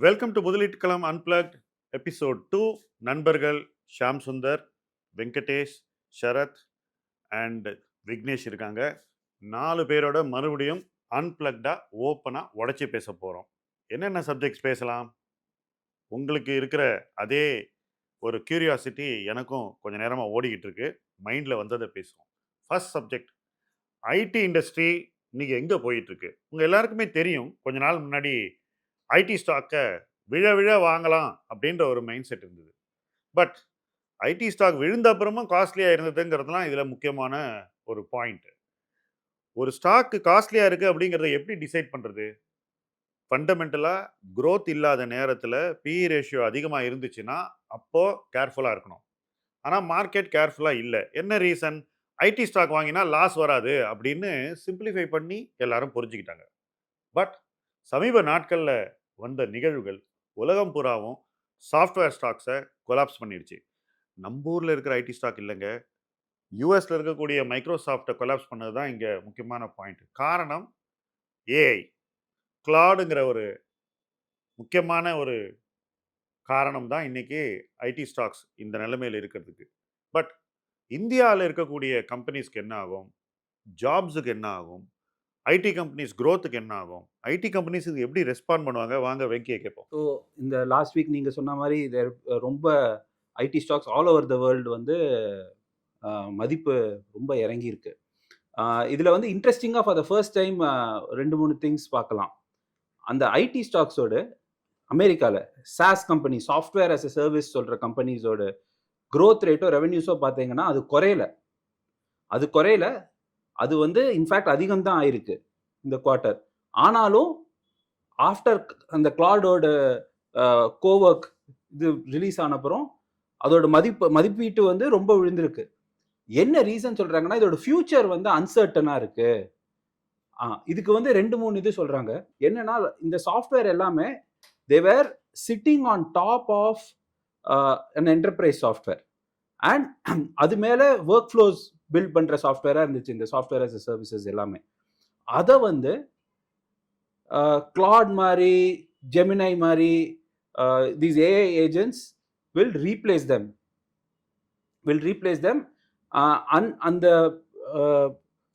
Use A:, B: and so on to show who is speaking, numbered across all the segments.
A: Welcome to முதலீட்டுக்களம் unplugged episode 2. நண்பர்கள் Sham Sundar, Venkatesh, Sharath and Vignesh இருக்காங்க. 4 பேரோட மறுபடியும் அன்பிளக்டாக ஓப்பனாக உடச்சி பேச போகிறோம். என்னென்ன சப்ஜெக்ட்ஸ் பேசலாம்? உங்களுக்கு இருக்கிற அதே ஒரு கியூரியாசிட்டி எனக்கும் கொஞ்சம் நேரமாக ஓடிக்கிட்டு இருக்கு. மைண்டில் வந்ததை பேசுவோம். ஃபர்ஸ்ட் சப்ஜெக்ட், ஐடி இண்டஸ்ட்ரி இன்னைக்கு எங்கே போயிட்டுருக்கு? உங்கள் எல்லாருக்குமே தெரியும், கொஞ்ச நாள் முன்னாடி ஐடி ஸ்டாக்கை விழ விழ வாங்கலாம் அப்படின்ற ஒரு மைண்ட் செட் இருந்தது. பட் ஐடி ஸ்டாக் விழுந்த அப்புறமும் காஸ்ட்லியாக இருந்ததுங்கிறதுலாம் இதில் முக்கியமான ஒரு பாயிண்ட். ஒரு ஸ்டாக்கு காஸ்ட்லியாக இருக்குது அப்படிங்கிறத எப்படி டிசைட் பண்ணுறது? ஃபண்டமெண்டலாக க்ரோத் இல்லாத நேரத்தில் பிஇ ரேஷியோ அதிகமாக இருந்துச்சுன்னா அப்போது கேர்ஃபுல்லாக இருக்கணும். ஆனால் மார்க்கெட் கேர்ஃபுல்லாக இல்லை. என்ன ரீசன்? ஐடி ஸ்டாக் வாங்கினா லாஸ் வராது அப்படின்னு சிம்பிளிஃபை பண்ணி எல்லாரும் புரிஞ்சுக்கிட்டாங்க. பட் சமீப நாட்களில் வந்த நிகழ்வுகள் உலகம் பூராவும் சாஃப்ட்வேர் ஸ்டாக்ஸை கொலாப்ஸ் பண்ணிடுச்சு. நம்ம ஊரில் இருக்கிற ஐடி ஸ்டாக் இல்லைங்க, யூஎஸில் இருக்கக்கூடிய மைக்ரோசாஃப்டை கொலாப்ஸ் பண்ணது தான் இங்கே முக்கியமான பாயிண்ட். காரணம் ஏஐ, கிளாடுங்கிற ஒரு முக்கியமான ஒரு காரணம் தான் இன்னைக்கு ஐடி ஸ்டாக்ஸ் இந்த நிலைமையில் இருக்கிறதுக்கு. பட் இந்தியாவில் இருக்கக்கூடிய கம்பெனிஸ்க்கு என்ன ஆகும்? ஜாப்ஸுக்கு என்ன ஆகும்? ஐடி கம்பெனிஸ் க்ரோத்துக்கு என்ன ஆகும்? ஐடி கம்பெனிஸ் இது எப்படி ரெஸ்பாண்ட் பண்ணுவாங்க? வாங்க வெங்கியை கேட்போம்.
B: ஸோ இந்த லாஸ்ட் வீக் நீங்கள் சொன்ன மாதிரி ரொம்ப IT stocks all over the world வந்து மதிப்பு ரொம்ப இறங்கியிருக்கு. இதில் வந்து இன்ட்ரெஸ்டிங்காக for the first time 2-3 things பார்க்கலாம். அந்த ஐடி ஸ்டாக்ஸோடு அமெரிக்காவில் SaaS company, software as a service சொல்கிற கம்பெனிஸோட க்ரோத் ரேட்டோ ரெவென்யூஸோ பார்த்தீங்கன்னா அது குறையல. அது வந்து இன்ஃபேக்ட் அதிகம் தான் ஆயிருக்கு இந்த குவார்ட்டர். ஆனாலும் ஆஃப்டர் அந்த கிளாடோட கோவர்க் இது ரிலீஸ் ஆன அப்புறம் அதோட மதிப்பீட்டு வந்து ரொம்ப விழுந்திருக்கு. என்ன ரீசன் சொல்றாங்கன்னா, இதோட ஃபியூச்சர் வந்து அன்சர்டனாக இருக்கு. இதுக்கு வந்து 2-3 இது சொல்றாங்க. என்னன்னா, இந்த சாஃப்ட்வேர் எல்லாமே they were sitting on top of an enterprise software and அது மேல ஒர்க் ஃப்ளோஸ் பில்ட் பண்ற சாஃப்ட்வேரா இருந்துச்சு இந்த சாஃப்ட்வேர் அஸ் எ சர்வீசஸ் எல்லாமே. அதை வந்து கிளாட் மாதிரி, ஜெமினை மாதிரி these AI agents will replace them. அந்த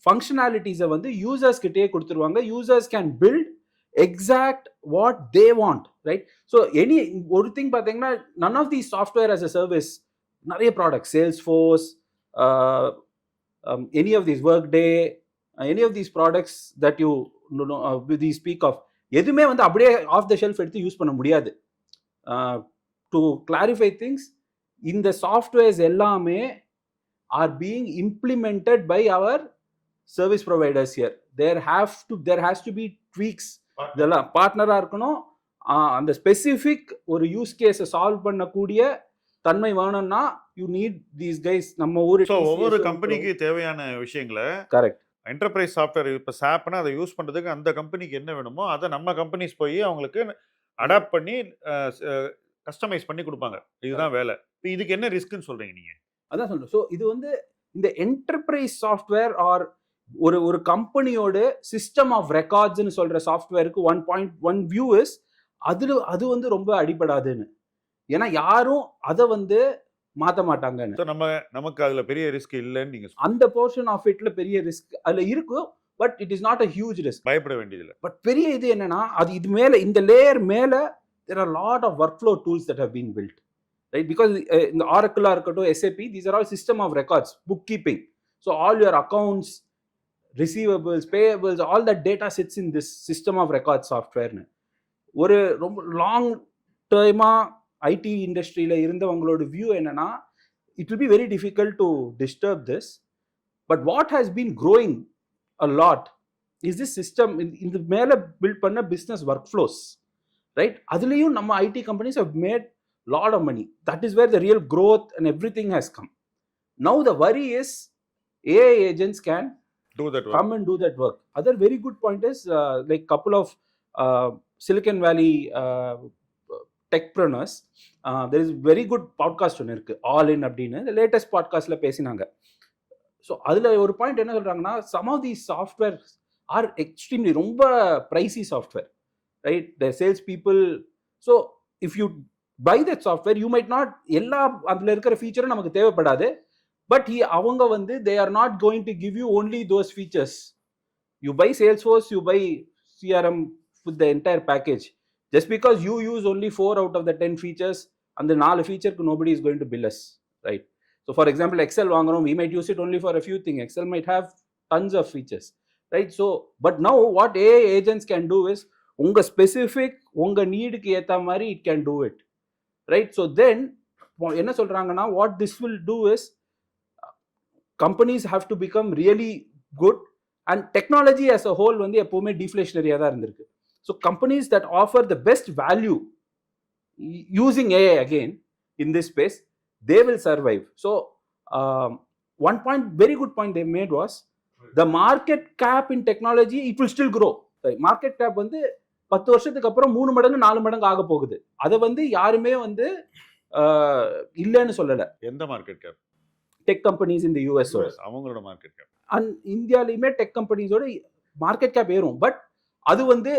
B: ஃபங்க்ஷனாலிட்டிஸை வந்து யூசர்ஸ் கிட்டே கொடுத்துருவாங்க. Users can build exact what they want, right? So ஒரு திங் பார்த்தீங்கன்னா, none of the software as a service நிறைய product, Salesforce, any of these Workday, any of these products that you speak of, எதுவுமே வந்து அப்படியே off the shelf எடுத்து use பண்ண முடியாது. To clarify things, இந்த சாஃப்ட்வேர்ஸ் எல்லாமே are being implemented by our service providers here. there has to be tweaks. இதெல்லாம் பார்ட்னராக இருக்கணும். அந்த ஸ்பெசிஃபிக் ஒரு யூஸ் கேஸை சால்வ் பண்ணக்கூடிய தன்மை வேணும்னா யூ நீட் தீஸ் கைஸ். நம்ம ஊர்
A: ஒவ்வொரு கம்பெனிக்கு தேவையான விஷயங்களை,
B: கரெக்ட்,
A: என்டர்பிரைஸ் சாஃப்ட்வேர் இப்போ சாப்னா அதை யூஸ் பண்ணுறதுக்கு அந்த கம்பெனிக்கு என்ன வேணுமோ அதை நம்ம கம்பெனிஸ் போய் அவங்களுக்கு அடாப்ட் பண்ணி கஸ்டமைஸ் பண்ணி கொடுப்பாங்க. இதுதான் வேலை. இப்போ இதுக்கு என்ன ரிஸ்க்னு சொல்கிறீங்க நீங்கள்?
B: அதான் சொல்கிறேன். ஸோ இது வந்து இந்த என்டர்பிரைஸ் சாஃப்ட்வேர் ஆர் ஒரு கம்பெனியோட சிஸ்டம் ஆஃப் ரெக்கார்ட்ஸ்னு சொல்கிற சாஃப்ட்வேருக்கு 1.1 வியூ இஸ் அது வந்து ரொம்ப அடிபடாதுன்னு. ஏன்னா யாரும் அதை வந்து மாற்ற மாட்டாங்கன்னு.
A: நமக்கு அதில் பெரிய ரிஸ்க் இல்லைன்னு நீங்கள்
B: அந்த போர்ஷன் ஆஃப் இட்ல பெரிய ரிஸ்க் அதில் இருக்கும். But it is not a huge risk,
A: பயப்பட வேண்டியதில்லை.
B: பட் பெரிய இது என்னன்னா, அது இது மேலே இந்த லேயர் மேலே there are a lot of workflow tools that have been built, right? Because in the Oracle இருக்கட்டும், SAP, these are all system of records, bookkeeping. So all your accounts, receivables, payables, all that data sits in this system of records software. ஒரு ரொம்ப long டைமா ID இண்டஸ்ட்ரியில இருந்தவங்களோட view என்னன்னா, it will be very difficult to disturb this. But what has been growing a lot is this system இந்த மேல build பண்ண business workflows, right? அதுலயும் நம்ம ID companies have made lot of money. That is where the real growth and everything has come. Now the worry is AI agents can
A: do that work.
B: Come and do that work. Other very good point is like couple of Silicon Valley techpreneurs, there is very good podcast ஒன்று இருக்கு, all in அப்படின்னு, latest பாட்காஸ்ட்ல பேசினாங்க. So அதில் ஒரு point என்ன சொல்றாங்கன்னா, some of these softwares are extremely ரொம்ப pricey software, right? The sales people so if you buy that software you might not எல்லா அதில் இருக்கிற ஃபீச்சரும் நமக்கு தேவைப்படாது. பட் அவங்க வந்து they are not going to give you only those features. You buy Salesforce, you buy CRM with the entire package. Just because you use only 4 out of the 10 features, and the 4 feature nobody is going to bill us, right? So for example, Excel வாங்குறோம், we might use it only for a few things. Excel might have tons of features, right? So but now what AI agents can do is உங்க specific உங்க நீடுக்கு ஏத்த மாதிரி it can do it, right? So then என்ன சொல்றாங்கன்னா what this will do is companies have to become really good. And technology as a whole வந்து எப்பவுமே deflationary தான் இருந்திருக்கு. So companies that offer the best value using AI again in this space, they will survive. So one point, very good point they made was the market cap in technology, it will still grow. Market cap வந்து 10 வருஷத்துக்கு அப்புறம் 3 மடங்கு 4 மடங்கு ஆக போகுது. அதை வந்து யாருமே வந்து இல்லைன்னு சொல்லல.
A: எந்த மார்க்கெட் கேப்?
B: டெக் கம்பெனிஸ் இந்த யூஎஸ்
A: அவங்களோட மார்க்கெட் கேப்.
B: அண்ட் இந்தியாலையுமே டெக் கம்பெனிஸோட மார்க்கெட் கேப் ஏறும். பட் அது வந்து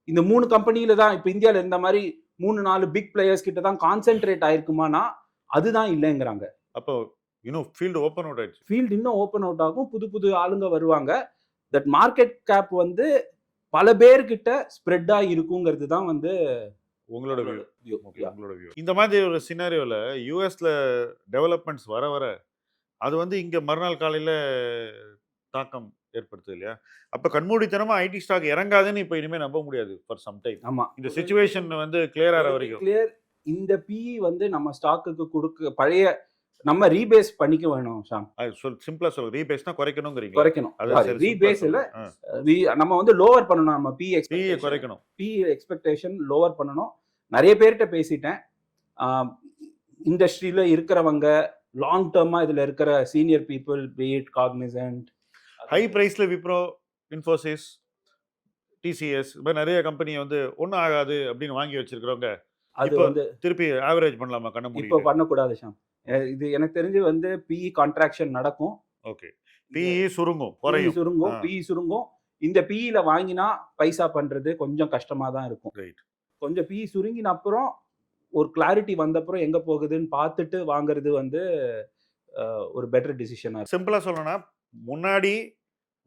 B: இந்த 3 கம்பெனியில தான் இப்போ இந்தியாவில் இருந்த மாதிரி 3-4 பிக் பிளேயர்ஸ் கிட்ட தான் கான்சென்ட்ரேட் ஆயிருக்குமானா அதுதான் இல்லைங்கிறாங்க.
A: அப்போ இன்னும் ஃபீல்டு ஓப்பன் அவுட் ஆயிடுச்சு.
B: ஃபீல்டு இன்னும் ஓப்பன் அவுட் ஆகும், புது புது ஆளுங்க வருவாங்க. தட் மார்க்கெட் கேப் வந்து பல பேர்கிட்ட ஸ்ப்ரெட் ஆகி இருக்குங்கிறது தான் வந்து
A: உங்களோட வியூ. உங்களோட வியூ. இந்த மாதிரி ஒரு சினாரியோவில் யூஎஸ்ல டெவலப்மெண்ட்ஸ் வர வர அது வந்து இங்கே மறுநாள் காலையில் தாக்கம் ஏற்படுத்துது இல்லையா? அப்போ கண்மூடித்தனமா ஐடி ஸ்டாக் இறங்காதுன்னு இப்போ இனிமேல் நம்ப முடியாது ஃபார் சம் டைம்.
B: ஆமாம்,
A: இந்த சிச்சுவேஷன் வந்து கிளியர் ஆகிற வரைக்கும்.
B: கிளியர். இந்த பிஇ வந்து நம்ம ஸ்டாக்குக்கு கொடுக்க பழைய நம்ம ரீபேஸ் பண்ணிக்க வேணும் ஷாம்.
A: அது சிம்பிளா சொல்ல ரீபேஸ்னா குறைக்கணும்ங்கறீங்க.
B: குறைக்கணும். ரீபேஸ் இல்ல, நம்ம வந்து லோவர் பண்ணணும். நம்ம பிஇ
A: குறைக்கணும்.
B: பிஇ எக்ஸ்பெக்டேஷன் லோவர் பண்ணணும். நிறைய பேர்கிட்ட பேசிட்டேன். இண்டஸ்ட்ரியில இருக்கிறவங்க லாங் டர்மா இதுல இருக்கிற senior people, beat Cognizant,
A: high பிரைஸ்ல விப்ரோ, இன்ஃபோசிஸ், டிசிஎஸ் இந்த நிறைய கம்பெனி வந்து ஒன்றும் ஆகாது அப்படின்னு வாங்கி வச்சிருக்கிறவங்க அது வந்து திருப்பி ஆவரேஜ் பண்ணலாமா? கண்ண முடியும். இப்போ
B: பண்ணக்கூடாது ஷாம். இது எனக்கு தெரிஞ்சு வந்து பிஇ கான்ட்ராக்ஷன் நடக்கும்.
A: ஓகே, பிஇ சுருங்கும், குறையும்,
B: சுருங்கும், பிஇ சுருங்கும். இந்த பிஇல வாங்கினா பைசா பண்றது கொஞ்சம் கஷ்டமா தான் இருக்கும்.
A: ரைட்.
B: கொஞ்சம் பிஇ சுருங்கின அப்புறம் ஒரு கிளாரிட்டி வந்த அப்புறம் எங்க போகுதுன்னு பார்த்துட்டு வாங்குறது வந்து ஒரு பெட்டர் டிசிஷனா.
A: சிம்பிளா சொல்லணும்னா முன்னாடி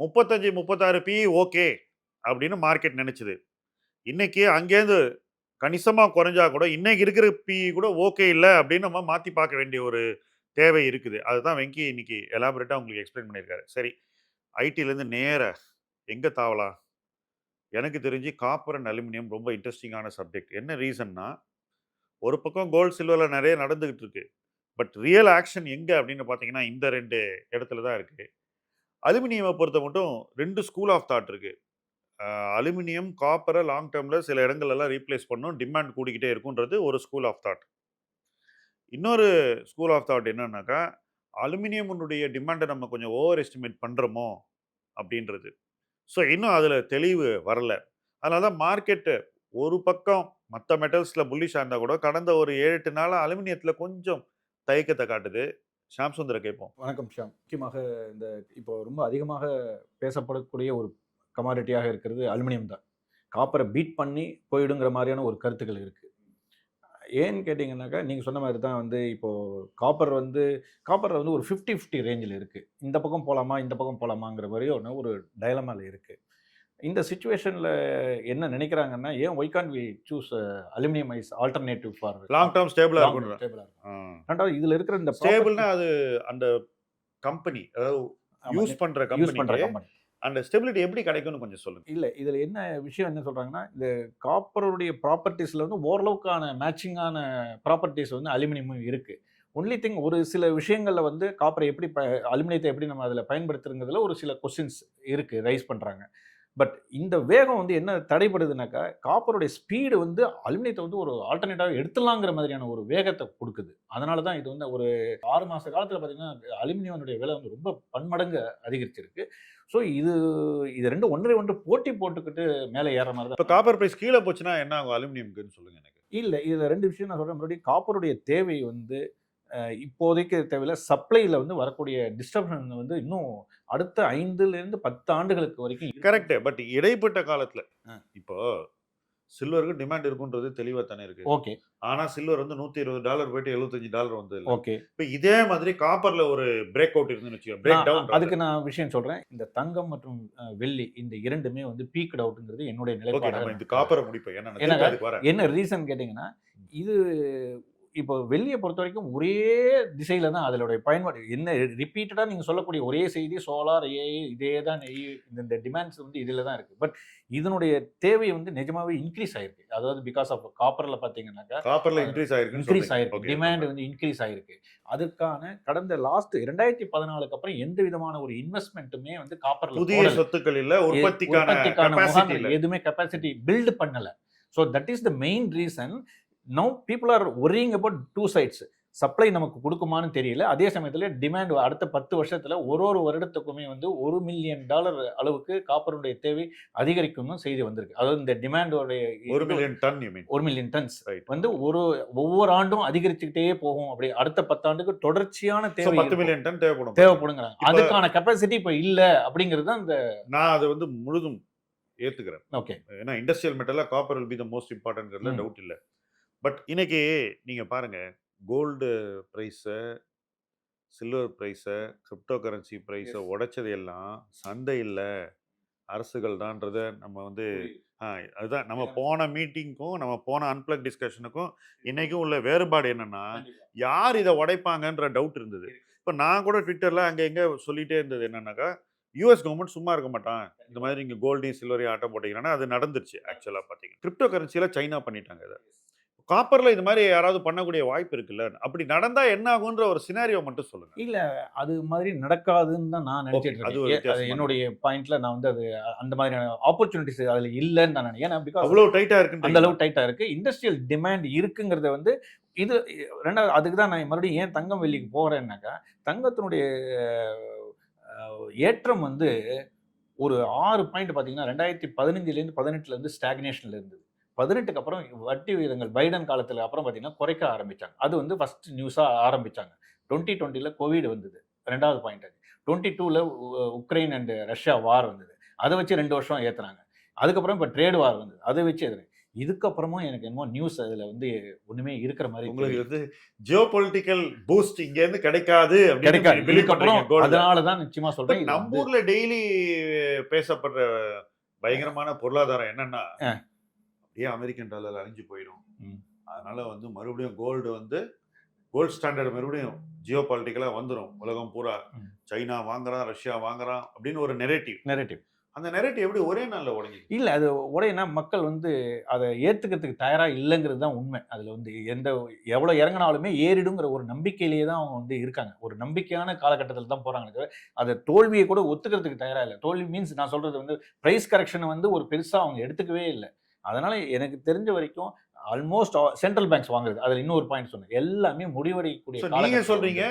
A: 35-36 பிஇ ஓகே அப்படின்னு மார்க்கெட் நினைச்சது. இன்னைக்கு அங்கேருந்து கணிசமாக குறைஞ்சா கூட இன்னைக்கு இருக்கிற பிஇ கூட ஓகே இல்லை அப்படின்னு நம்ம மாற்றி பார்க்க வேண்டிய ஒரு தேவை இருக்குது. அதுதான் வெங்கி இன்னைக்கு எலாபரேட்டாக உங்களுக்கு எக்ஸ்பிளைன் பண்ணியிருக்காரு. சரி, ஐடிலேருந்து நேர எங்கே தாவலாம்? எனக்கு தெரிஞ்சு காப்பர் அண்ட் அலுமினியம் ரொம்ப இன்ட்ரெஸ்டிங்கான சப்ஜெக்ட். என்ன ரீசன்னா, ஒரு பக்கம் கோல்டு சில்வரில் நிறைய நடந்துகிட்டு இருக்கு. பட் ரியல் ஆக்ஷன் எங்கே அப்படின்னு பார்த்தீங்கன்னா இந்த 2 இடத்துல தான் இருக்குது. அலுமினியமை பொறுத்த மட்டும் 2 ஸ்கூல் ஆஃப் தாட் இருக்குது. அலுமினியம் காப்பரை லாங் டேர்மில் சில இடங்கள்லாம் ரீப்ளேஸ் பண்ணும், டிமாண்ட் கூடிக்கிட்டே இருக்குன்றது ஒரு ஸ்கூல் ஆஃப் தாட். இன்னொரு ஸ்கூல் ஆஃப் தாட் என்னன்னாக்கா, அலுமினியமுடைய டிமாண்டை நம்ம கொஞ்சம் ஓவர் எஸ்டிமேட் பண்ணுறோமோ அப்படின்றது. ஸோ இன்னும் அதில் தெளிவு வரல. அதனால தான் மார்க்கெட்டு ஒரு பக்கம் மற்ற மெட்டல்ஸில் புல்லிஷாக இருந்தால் கூட கடந்த ஒரு 7-8 நாளாக அலுமினியத்தில் கொஞ்சம் தயக்கத்தை காட்டுது. ஷாம் சுந்தரை கேட்போம்.
C: வணக்கம் ஷாம். முக்கியமாக இந்த இப்போ ரொம்ப அதிகமாக பேசப்படக்கூடிய ஒரு கமாடிட்டியாக இருக்கிறது அலுமினியம் தான். காப்பரை பீட் பண்ணி போயிடுங்கிற மாதிரியான ஒரு கருத்துக்கள் இருக்குது. ஏன்னு கேட்டிங்கன்னாக்கா, நீங்கள் சொன்ன மாதிரி தான் வந்து இப்போது காப்பர் வந்து ஒரு 50-50 ரேஞ்சில் இருக்குது. இந்த பக்கம் போகலாமா இந்த பக்கம் போகலாமாங்கிற மாதிரி ஒரு டயலமாவில் இருக்குது. இந்த சிச்சுவேஷனில் என்ன நினைக்கிறாங்கன்னா, ஏன் why can we choose aluminium as alternative for
A: long term ஸ்டேபிளாக இருக்கும்.
C: ரெண்டாவது இதில் இருக்கிற இந்த
A: ஸ்டேபிள்னா அது அந்த கம்பெனி, அதாவது யூஸ் பண்ணுற கம்பெனி அந்த ஸ்டெபிலிட்டி எப்படி கிடைக்கும்னு கொஞ்சம் சொல்லுங்க.
C: இல்லை, இதில் என்ன விஷயம் என்ன சொல்கிறாங்கன்னா, இந்த காப்பருடைய ப்ராப்பர்ட்டிஸில் வந்து ஓரளவுக்கான மேட்சிங்கான ப்ராப்பர்ட்டிஸ் வந்து அலுமினியமும் இருக்குது. ஒன்லி திங், ஒரு சில விஷயங்களில் வந்து காப்பரை எப்படி அலுமினியத்தை எப்படி நம்ம அதில் பயன்படுத்துறதுல ஒரு சில கொஸ்டின்ஸ் இருக்குது, ரைஸ் பண்ணுறாங்க. பட் இந்த வேகம் வந்து என்ன தடைப்படுதுனாக்கா, காப்பருடைய ஸ்பீடு வந்து அலுமினியத்தை வந்து ஒரு ஆல்டர்னேட்டாக எடுத்துடலாங்கிற மாதிரியான ஒரு வேகத்தை கொடுக்குது. அதனால தான் இது வந்து ஒரு 6 மாத காலத்தில் பார்த்தீங்கன்னா அலுமினியனுடைய விலை வந்து ரொம்ப பன்மடங்கு அதிகரிச்சிருக்கு. ஸோ இது ரெண்டும் ஒன்று போட்டி போட்டுக்கிட்டு மேலே ஏற மாதிரி தான்.
A: இப்போ காப்பர் பிரைஸ் கீழே போச்சுன்னா என்ன ஆகும் அலுமினியம்க்குன்னு சொல்லுங்க எனக்கு.
C: இல்லை, இதில் 2 விஷயம் நான் சொல்கிறேன். மறுபடியும் காப்பருடைய தேவை வந்து இப்போதைக்கு தேவையில்ல. சப்ளையில் வந்து வரக்கூடிய டிஸ்டர்பன்ஸ் வந்து இன்னும் அடுத்த 5-10 ஆண்டுகளுக்கு வரைக்கும்
A: கரெக்ட். பட் இடைப்பட்ட காலத்தில் இப்போ சில்வருக்கு டிமாண்ட் இருக்குன்றது தெளிவா தானே இருக்கு.
C: ஓகே
A: ஆனா சில்வர் வந்து $120 போயிட்டு $75 வந்தது இல்ல.
C: ஓகே
A: இப்ப இதே மாதிரி காப்பர்ல ஒரு பிரேக் அவுட் இருக்குன்னு வச்சுக்கோ, பிரேக் டவுன்.
C: அதுக்கு நான் விஷயம் சொல்றேன். இந்த தங்கம் மற்றும் வெள்ளி இந்த இரண்டுமே வந்து பீக்ட் அவுட்ங்கிறது என்னுடைய
A: ஓகே,
C: நிலைப்பாடு.
A: நம்ம இந்த காப்பரை முடிப்போம். ஏன்னா நான்
C: ஏன்னா
A: திருப்பி அதுக்கு வரேன்.
C: என்ன ரீசன் கேட்டிங்கன்னா, இது இப்போ வெள்ளிய பொறுத்தவரைக்கும் ஒரே திசையில தான் அதனுடைய பயன்பாடு. என்ன ரிப்பீட்டடா நீங்க சொல்லக்கூடிய ஒரே செய்தி சோலார், ஏஐ இதே தான் இந்த டிமாண்ட்ஸ் வந்து இதில தான் இருக்கு. பட் இதனுடைய தேவை வந்து நிஜமாவே இன்க்ரீஸ் ஆயிருக்கு. அதாவது பிகாஸ் ஆஃப் காப்பர்ல பார்த்தீங்கன்னாக்கா
A: காப்பர்ல இன்க்ரீஸ் ஆயிருக்குன்னு
C: இன்க்ரீஸ்
A: சொல்றீங்க.
C: ஆயிருக்கு.
A: ஓகே,
C: டிமாண்ட் வந்து இன்க்ரீஸ் ஆயிருக்கு. அதுக்கான கடந்த லாஸ்ட் 2014க்கு அப்புறம் எந்த விதமான ஒரு இன்வெஸ்ட்மென்ட்டுமே வந்து காப்பர்ல
A: புதிய
C: போடல.
A: சொத்துக்கள் இல்ல, உற்பத்திக்கான கெபாசிட்டி
C: முகாங்கள்
A: இல்ல.
C: எதுவுமே கெபாசிட்டி பில்ட் பண்ணல. So that is the main reason. Now people are worrying about two sides. Supply நமக்கு கொடுக்குமான்னு தெரியல. அதே சமயத்தில் டிமாண்ட் அடுத்த 10 வருஷத்துல ஒரு வருடத்துக்குமே வந்து $1 மில்லியன் அளவுக்கு காப்பருடைய தேவை அதிகரிக்கும்னு செய்தி வந்திருக்கு. அதாவது இந்த டிமாண்டோடைய
A: 1 million ton you mean.
C: 1 million tons
A: right.
C: வந்து ஒவ்வொரு ஆண்டும் அதிகரிச்சுக்கிட்டே போகும். அப்படி அடுத்த 10 ஆண்டுக்கு தொடர்ச்சியான
A: சோ
C: தேவை
A: 10 மில்லியன் டன்
C: தேவைப்படுங்கிறாங்க. அதுக்கான கெபாசிட்டி இப்ப இல்ல அப்படிங்கிறது தான் இந்த
A: நான் அது வந்து முழுதும் ஏத்துக்கிறேன்.
C: ஓகே
A: ஏன்னா இண்டஸ்ட்ரியல் மெட்டல்ல copper will be the most importantங்கிறதுல டவுட் இல்ல. பட் இன்னைக்கு நீங்க பாருங்க, gold price, silver price, cryptocurrency price உடைச்சது எல்லாம் சந்தை இல்ல, அரசுகள் தான்றத நம்ம வந்து அதுதான் நம்ம போன மீட்டிங்க்கும் நம்ம போன அன்பிளக் டிஸ்கஷனுக்கும் இன்னைக்கும் உள்ள வேறுபாடு என்னன்னா, யார் இதை உடைப்பாங்கன்ற டவுட் இருந்தது. இப்போ நான் கூட ட்விட்டர்ல அங்க எங்க சொல்லிட்டே இருந்தது என்னன்னாக்கா, யூஎஸ் கவர்மெண்ட் சும்மா இருக்க மாட்டான், இந்த மாதிரி இங்க கோல்டையும் சில்வரையும் ஆட்டம் போட்டீங்கன்னா அது நடந்துருச்சு. ஆக்சுவலா பாத்தீங்கன்னா கிரிப்டோ கரன்சியில சைனா பண்ணிட்டாங்க இதை. காப்பர்ல இது மாதிரி யாராவது பண்ணக்கூடிய வாய்ப்பு இருக்குல்ல, அப்படி நடந்தா என்ன ஆகுன்ற ஒரு சினாரியோ மட்டும் சொல்லுங்க.
C: இல்ல அது மாதிரி நடக்காதுன்னு தான் நான் நினைச்சிட்டு
A: அது ஒரு
C: இருக்கேன்.
A: வித்தியாசமான
C: என்னுடைய பாயிண்ட்ல நான் வந்து அது அந்த மாதிரியான ஆப்பர்ச்சுனிட்டிஸ் அதுல இல்லைன்னு நான் நினைக்கிறேன். ஏன்னா பிகாஸ்
A: அவ்வளவு டைட்டா இருக்கு.
C: அந்த அளவுக்கு டைட்டா இருக்கு. இண்டஸ்ட்ரியல் டிமாண்ட் இருக்குங்கிறத வந்து இது ரெண்டாவது அதுக்கு தான் நான் மறுபடியும் ஏன் தங்கம் வெள்ளிக்கு போறேன்னாக்கா, தங்கத்தினுடைய ஏற்றம் வந்து ஒரு 6 பாயிண்ட் பார்த்தீங்கன்னா 2015லேருந்து 18லேருந்து ஸ்டாக்னேஷன்ல இருந்தது. 18க்கு அப்புறம் வட்டி விகிதங்கள் பைடன் காலத்துல அப்புறம் பார்த்தீங்கன்னா குறைக்க ஆரம்பிச்சாங்க. அது வந்து ஃபர்ஸ்ட் நியூஸா ஆரம்பிச்சாங்க. 2020ல கோவிட் வந்தது. 2வது பாயிண்ட் அது. 22ல உக்ரைன் அண்ட் ரஷ்யா வார் வந்தது. அதை வச்சு 2 வருஷம் ஏத்துனாங்க. அதுக்கப்புறம் இப்போ ட்ரேட் வார் வந்தது. அதை வச்சு எதுனா இதுக்கப்புறமும் எனக்கு என்னமோ நியூஸ் அதுல வந்து ஒண்ணுமே இருக்கிற மாதிரி
A: உங்களுக்கு வந்து ஜியோ பொலிட்டிக்கல் பூஸ்ட் இங்க இருந்து கிடைக்காது
C: கிடைக்காது.
A: பிலீவ் பண்றீங்க கோல்ட்ல.
C: அதனால தான் நிச்சயமா சொல்றேன். இது
A: நம்ம ஊர்ல டெய்லி பேசப்படுற பயங்கரமான பொருளாதாரம் என்னன்னா, அப்படியே அமெரிக்கன் டாலர் அழிஞ்சு போயிடும். அதனால வந்து மறுபடியும் கோல்டு வந்து கோல்ட் ஸ்டாண்டர்ட் மறுபடியும் ஜியோ பொலிட்டிக்கலா வந்துடும். உலகம் பூரா சைனா வாங்குறான், ரஷ்யா வாங்குறான் அப்படின்னு ஒரு நெரேட்டிவ். அந்த நெரேட்டிவ் எப்படி ஒரே நாள்ல உடைஞ்சி
C: இல்ல அது உடையனா மக்கள் வந்து அதை ஏத்துக்கிறதுக்கு தயாரா இல்லைங்கிறது தான் உண்மை. அதுல வந்து எவ்வளவு இறங்கினாலுமே ஏறிடுங்கிற ஒரு நம்பிக்கையிலேயே தான் அவங்க வந்து இருக்காங்க. ஒரு நம்பிக்கையான காலகட்டத்தில் தான் போறாங்க. அதை தோல்வியை கூட ஒத்துக்கிறதுக்கு தயாரா இல்லை. தோல்வி மீன்ஸ் நான் சொல்றது வந்து பிரைஸ் கரெக்ஷன் வந்து ஒரு பெருசா அவங்க எடுத்துக்கவே இல்லை. அதனால எனக்கு தெரிஞ்ச வரைக்கும் ஆல்மோஸ்ட் சென்ட்ரல் பேங்க்ஸ் வாங்குறது. அதுல இன்னொரு பாயிண்ட் சொன்னேன், எல்லாமே முடிவடையக்கூடிய.
A: நீங்க சொல்றீங்க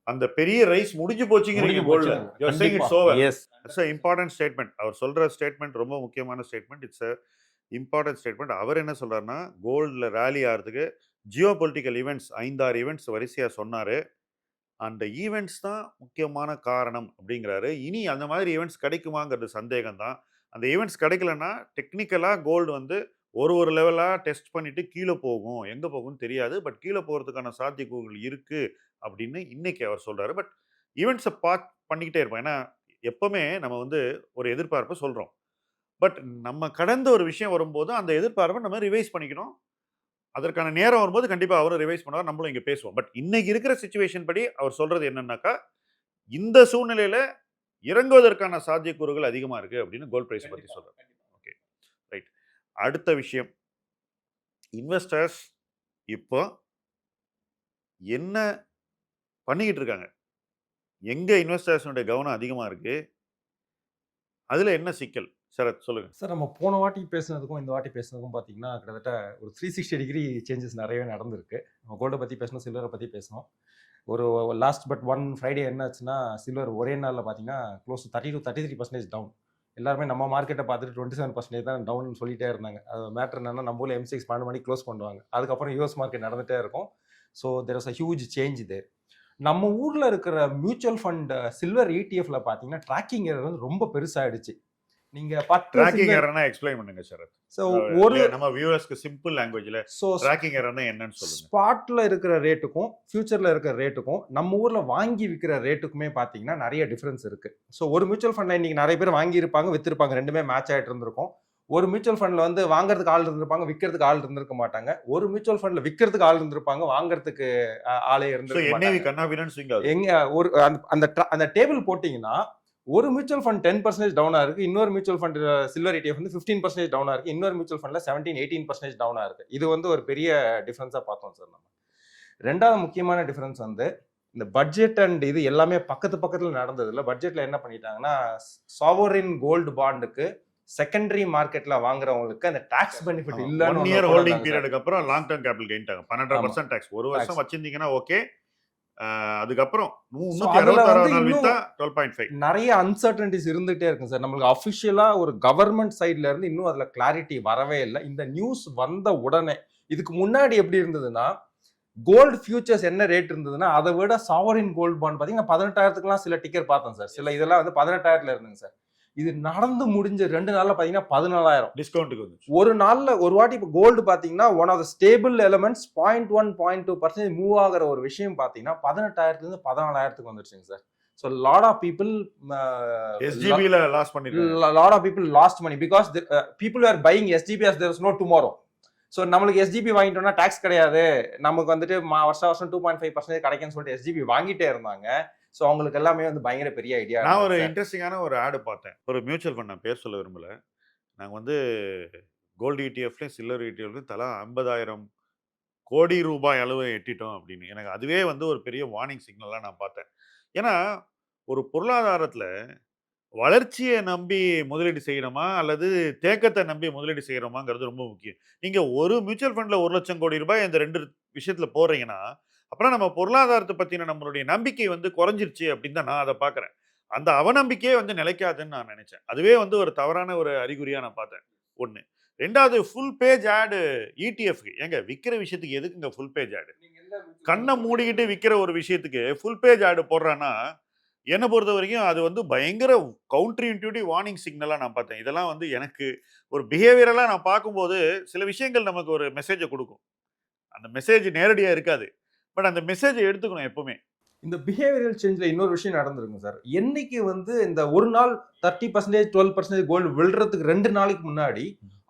A: அந்த பெரிய ரைஸ் முடிஞ்சு போச்சுங்கிறீங்க கோல்ட்ல. You are saying it's over.
C: Yes,
A: it's a important statement. அவர் சொல்ற ஸ்டேட்மெண்ட் ரொம்ப முக்கியமான statement. It's a important statement. அவர் என்ன சொல்றாருன்னா, கோல்ட்ல ராலி ஆகிறதுக்கு ஜியோ பொலிட்டிக்கல் ஈவெண்ட்ஸ் 5-6 ஈவெண்ட்ஸ் வரிசையா சொன்னாரு. அந்த ஈவெண்ட்ஸ் தான் முக்கியமான காரணம் அப்படிங்கிறாரு. இனி அந்த மாதிரி ஈவெண்ட்ஸ் கிடைக்குமாங்கிறது சந்தேகம் தான். அந்த ஈவெண்ட்ஸ் கிடைக்கலன்னா டெக்னிக்கலா கோல்டு வந்து ஒரு லெவலா டெஸ்ட் பண்ணிட்டு கீழே போகும். எங்க போகும்னு தெரியாது. பட் கீழே போகிறதுக்கான சாத்தியக்கூறுகள் இருக்கு அப்படின்னு இன்னைக்கு அவர் சொல்றாரு. பட் ஈவெண்ட்ஸை பண்ணிக்கிட்டே இருப்போம். ஏன்னா எப்பவுமே நம்ம வந்து ஒரு எதிர்பார்ப்பை சொல்றோம். பட் நம்ம கடந்த ஒரு விஷயம் வரும்போது அந்த எதிர்பார்ப்பை நம்ம ரிவைஸ் பண்ணிக்கணும். அதற்கான நேரம் வரும்போது கண்டிப்பா அவரும் ரிவைஸ் பண்ணுவார், நம்மளும் இங்க பேசுவோம். பட் இன்னைக்கு இருக்கிற சிச்சுவேஷன் படி அவர் சொல்றது என்னன்னாக்கா, இந்த சூழ்நிலையில இறங்குவதற்கான சாத்தியக்கூறுகள் அதிகமா இருக்கு அப்படின்னு கோல்ட் பிரைஸ் பத்தி சொல்றாரு. Okay, right. அடுத்த விஷயம், இன்வெஸ்டர்ஸ் இப்போ என்ன பண்ணிக்கிட்டு இருக்காங்க, எங்க இன்வெஸ்டர்ஸுடைய கவனம் அதிகமா இருக்கு, அதுல என்ன சிக்கல்? சரத் சொல்லுங்க.
D: சார், நம்ம போன வாட்டி பேசுனதுக்கும் இந்த வாட்டி பேசுனதுக்கும் பார்த்தீங்கன்னா கிட்டத்தட்ட ஒரு 360 டிகிரி சேஞ்சஸ் நிறையவே நடந்திருக்கு. நம்ம கோல்டை பற்றி பேசணும், சில்வரை பற்றி பேசணும். ஒரு லாஸ்ட் பட் ஒன் ஃப்ரைடே என்ன ஆச்சுன்னா, சில்வர் ஒரே நாளில் பார்த்தீங்கன்னா க்ளோஸ் டு 30-33% டவுன். எல்லாருமே நம்ம மார்க்கெட்டை பார்த்துட்டு 27% தான் டவுன் சொல்லிட்டே இருந்தாங்க. அது மேட்டர் என்னன்னா, நம்ம ஊரில் M6 12 மணிக்கு க்ளோஸ் பண்ணுவாங்க. அதுக்கப்புறம் யூஎஸ் மார்க்கெட் நடந்துகிட்டே இருக்கும். So there was a huge change there. நம்ம ஊரில் இருக்கிற மியூச்சுவல் ஃபண்ட் சில்வர் ETF பார்த்தீங்கன்னா ட்ராக்கிங் வந்து ரொம்ப பெருசாகிடுச்சு. நீங்க 10
A: ட்ராக்கிங்
D: silver-
A: எரர்னா எக்ஸ்பிளைன் பண்ணுங்க சரத்.
D: so ஒரு
A: இல்ல, நம்ம வியூவர்ஸ்க்கு சிம்பிள் லாங்குவேஜ்ல
D: so
A: ட்ராக்கிங் எரர்னா என்னன்னு சொல்லுங்க.
D: ஸ்பாட்ல இருக்கிற ரேட்டுக்கும் ஃபியூச்சர்ல இருக்கிற ரேட்டுக்கும் நம்ம ஊர்ல வாங்கி விற்கிற ரேட்டுக்குமே பாத்தீங்கன்னா நிறைய டிஃபரன்ஸ் இருக்கு. ஸோ ஒரு மியூச்சுவல் ஃபண்ட்ல இன்னைக்கு நிறைய பேர் வாங்கி இருப்பாங்க, வித்திருப்பாங்க, ரெண்டுமே மேட்ச் ஆயிட்டு இருந்திருக்கும். ஒரு மியூச்சுவல் ஃபண்ட்ல வந்து வாங்குறதுக்கு ஆள் இருந்திருப்பாங்க, விற்கிறதுக்கு ஆள் இருந்திருக்க மாட்டாங்க. ஒரு மியூச்சுவல் ஃபண்ட்ல விற்கிறதுக்கு ஆள் இருந்திருப்பாங்க, வாங்குறதுக்கு ஆளே
A: சோ
D: இருந்திருக்க
A: என்ஏவி
D: மாட்டாங்க.
A: கண்ணாபின்னு ஸ்விங் ஆகுது.
D: எங்க ஒரு அந்த டேபிள் போட்டீங்கன்னா ஒரு மியூச்சுவல் ஃபண்ட் 10% டவுனா இருக்கு, இன்னொரு மியூச்சுவல் ஃபண்ட் சில்வர் ETF வந்து 15% டவுனா இருக்கு, இன்னொரு மியூச்சுவல் ஃபண்ட்ல 17-18% டவுனா இருக்கு. இது வந்து ஒரு பெரிய டிஃபரன்ஸா பார்த்தோம் சார் நம்ம. ரெண்டாவது முக்கியமான டிஃபரன்ஸ் வந்து இந்த பட்ஜெட் அண்ட் இது எல்லாமே பக்கத்துல நடந்தது இல்லை. பட்ஜெட்ல என்ன பண்ணிட்டாங்கன்னா சாவரின் கோல்டு பாண்டுக்கு செகண்டரி மார்க்கெட்ல வாங்குறவங்களுக்கு அந்த டாக்ஸ் பெனிஃபிட்
A: 1 இயர் ஹோல்டிங் பீரியடுக்கு அப்புறம் லாங் டர்ம் கேபிட்டல் கெயின்ட்டாங்க 12% டாக்ஸ். ஒரு வருஷம் வச்சிருந்தீங்கன்னா ஓகே, அதுக்கப்புறம் 366 நாள் வித்தா 12.5.
D: நிறைய அன்சர்டனிட்டிஸ் இருந்துகிட்டே இருக்கு சார். நம்மளுக்கு அஃபிஷியலா ஒரு கவர்மெண்ட் சைட்ல இருந்து இன்னும் அதுல கிளாரிட்டி வரவே இல்லை. இந்த நியூஸ் வந்த உடனே, இதுக்கு முன்னாடி எப்படி இருந்ததுன்னா கோல்டு ஃபியூச்சர்ஸ் என்ன ரேட் இருந்ததுன்னா அதை விட சாவரின் கோல்டு பாண்ட் பாத்தீங்கன்னா 18,000க்குலாம் சில டிக்கெட் பார்த்தேன் சார். சில இதெல்லாம் வந்து 18,000ல இருந்துங்க சார். இது நடந்து முடிஞ்ச 2 நாள்ல பாத்தீங்கன்னா 14,000
A: டிஸ்கவுண்ட்டுக்கு வந்துச்சு.
D: ஒரு நாள்ல ஒரு வாட்டி இப்போ கோல்டு பாத்தீங்கன்னா one of the stable elements 0.1-0.2% move ஆகிற ஒரு விஷயம் பாத்தீங்கன்னா 18,000ல 14,000க்கு வந்துருச்சுங்க sir. So lot of people
A: எஸ்ஜிபில லாஸ் பண்ணிருக்காங்க.
D: Lot of people lost money because people are buying SGB as there is no tomorrow. So நம்மளுக்கு எஸ்ஜிபி வாங்கிட்டோம்னா டாக்ஸ் கிடையாது, நமக்கு வந்துட்டு வருஷம் 2.5% கிடைக்குன்னு சொல்லிட்டு எஸ்ஜிபி வாங்கிட்டே இருந்தாங்க. ஸோ அவங்களுக்கு எல்லாமே வந்து பயங்கர பெரிய ஐடியா.
A: நான் ஒரு இன்ட்ரெஸ்டிங்கான ஒரு ஆடு பார்த்தேன். ஒரு மியூச்சுவல் ஃபண்ட், நான் பேர் சொல்ல விரும்பல. நாங்கள் வந்து கோல்டு இடிஎஃப்லையும் சில்வர் இடிஎஃப்லையும் தலா 50,000 கோடி ரூபாய் அளவு எட்டிட்டோம் அப்படின்னு. எனக்கு அதுவே வந்து ஒரு பெரிய வார்னிங் சிக்னலாக நான் பார்த்தேன். ஏன்னா ஒரு பொருளாதாரத்தில் வளர்ச்சியை நம்பி முதலீடு செய்யணுமா அல்லது தேக்கத்தை நம்பி முதலீடு செய்யணுமாங்கிறது ரொம்ப முக்கியம். நீங்கள் ஒரு மியூச்சுவல் ஃபண்டில் 1 லட்சம் கோடி ரூபாய் இந்த 2 விஷயத்தில் போடுறீங்கன்னா அப்புறம் நம்ம பொருளாதாரத்தை பற்றின நம்மளுடைய நம்பிக்கை வந்து குறைஞ்சிருச்சு அப்படின்னு தான் நான் அதை பார்க்குறேன். அந்த அவநம்பிக்கையே வந்து நிலைக்காதுன்னு நான் நினைச்சேன். அதுவே வந்து ஒரு தவறான ஒரு அறிகுறியாக நான் பார்த்தேன். ஒன்று. ரெண்டாவது, ஃபுல் பேஜ் ஆடு இடிஎஃப்க்கு. ஏங்க விற்கிற விஷயத்துக்கு எதுக்குங்க ஃபுல் பேஜ் ஆடு? கண்ணை மூடிக்கிட்டு விற்கிற ஒரு விஷயத்துக்கு ஃபுல் பேஜ் ஆடு போடுறான்னா என்னை பொறுத்த வரைக்கும் அது வந்து பயங்கர கவுண்டர் இன்ட்யூட்டிவ் வார்னிங் சிக்னலாக நான் பார்த்தேன். இதெல்லாம் வந்து எனக்கு ஒரு பிஹேவியரெல்லாம் நான் பார்க்கும்போது சில விஷயங்கள் நமக்கு ஒரு மெசேஜை கொடுக்கும். அந்த மெசேஜ் நேரடியாக இருக்காது, பட் அந்த மெசேஜை எடுத்துக்கணும் எப்பவுமே.
D: இந்த பிஹேவியரல் சேஞ்ச்ல இன்னொரு விஷயம் நடந்திருக்கும் சார். என்னைக்கு வந்து இந்த ஒரு நாள் 30% 12% கோல்டு விழுறதுக்கு 2 நாளைக்கு முன்னாடி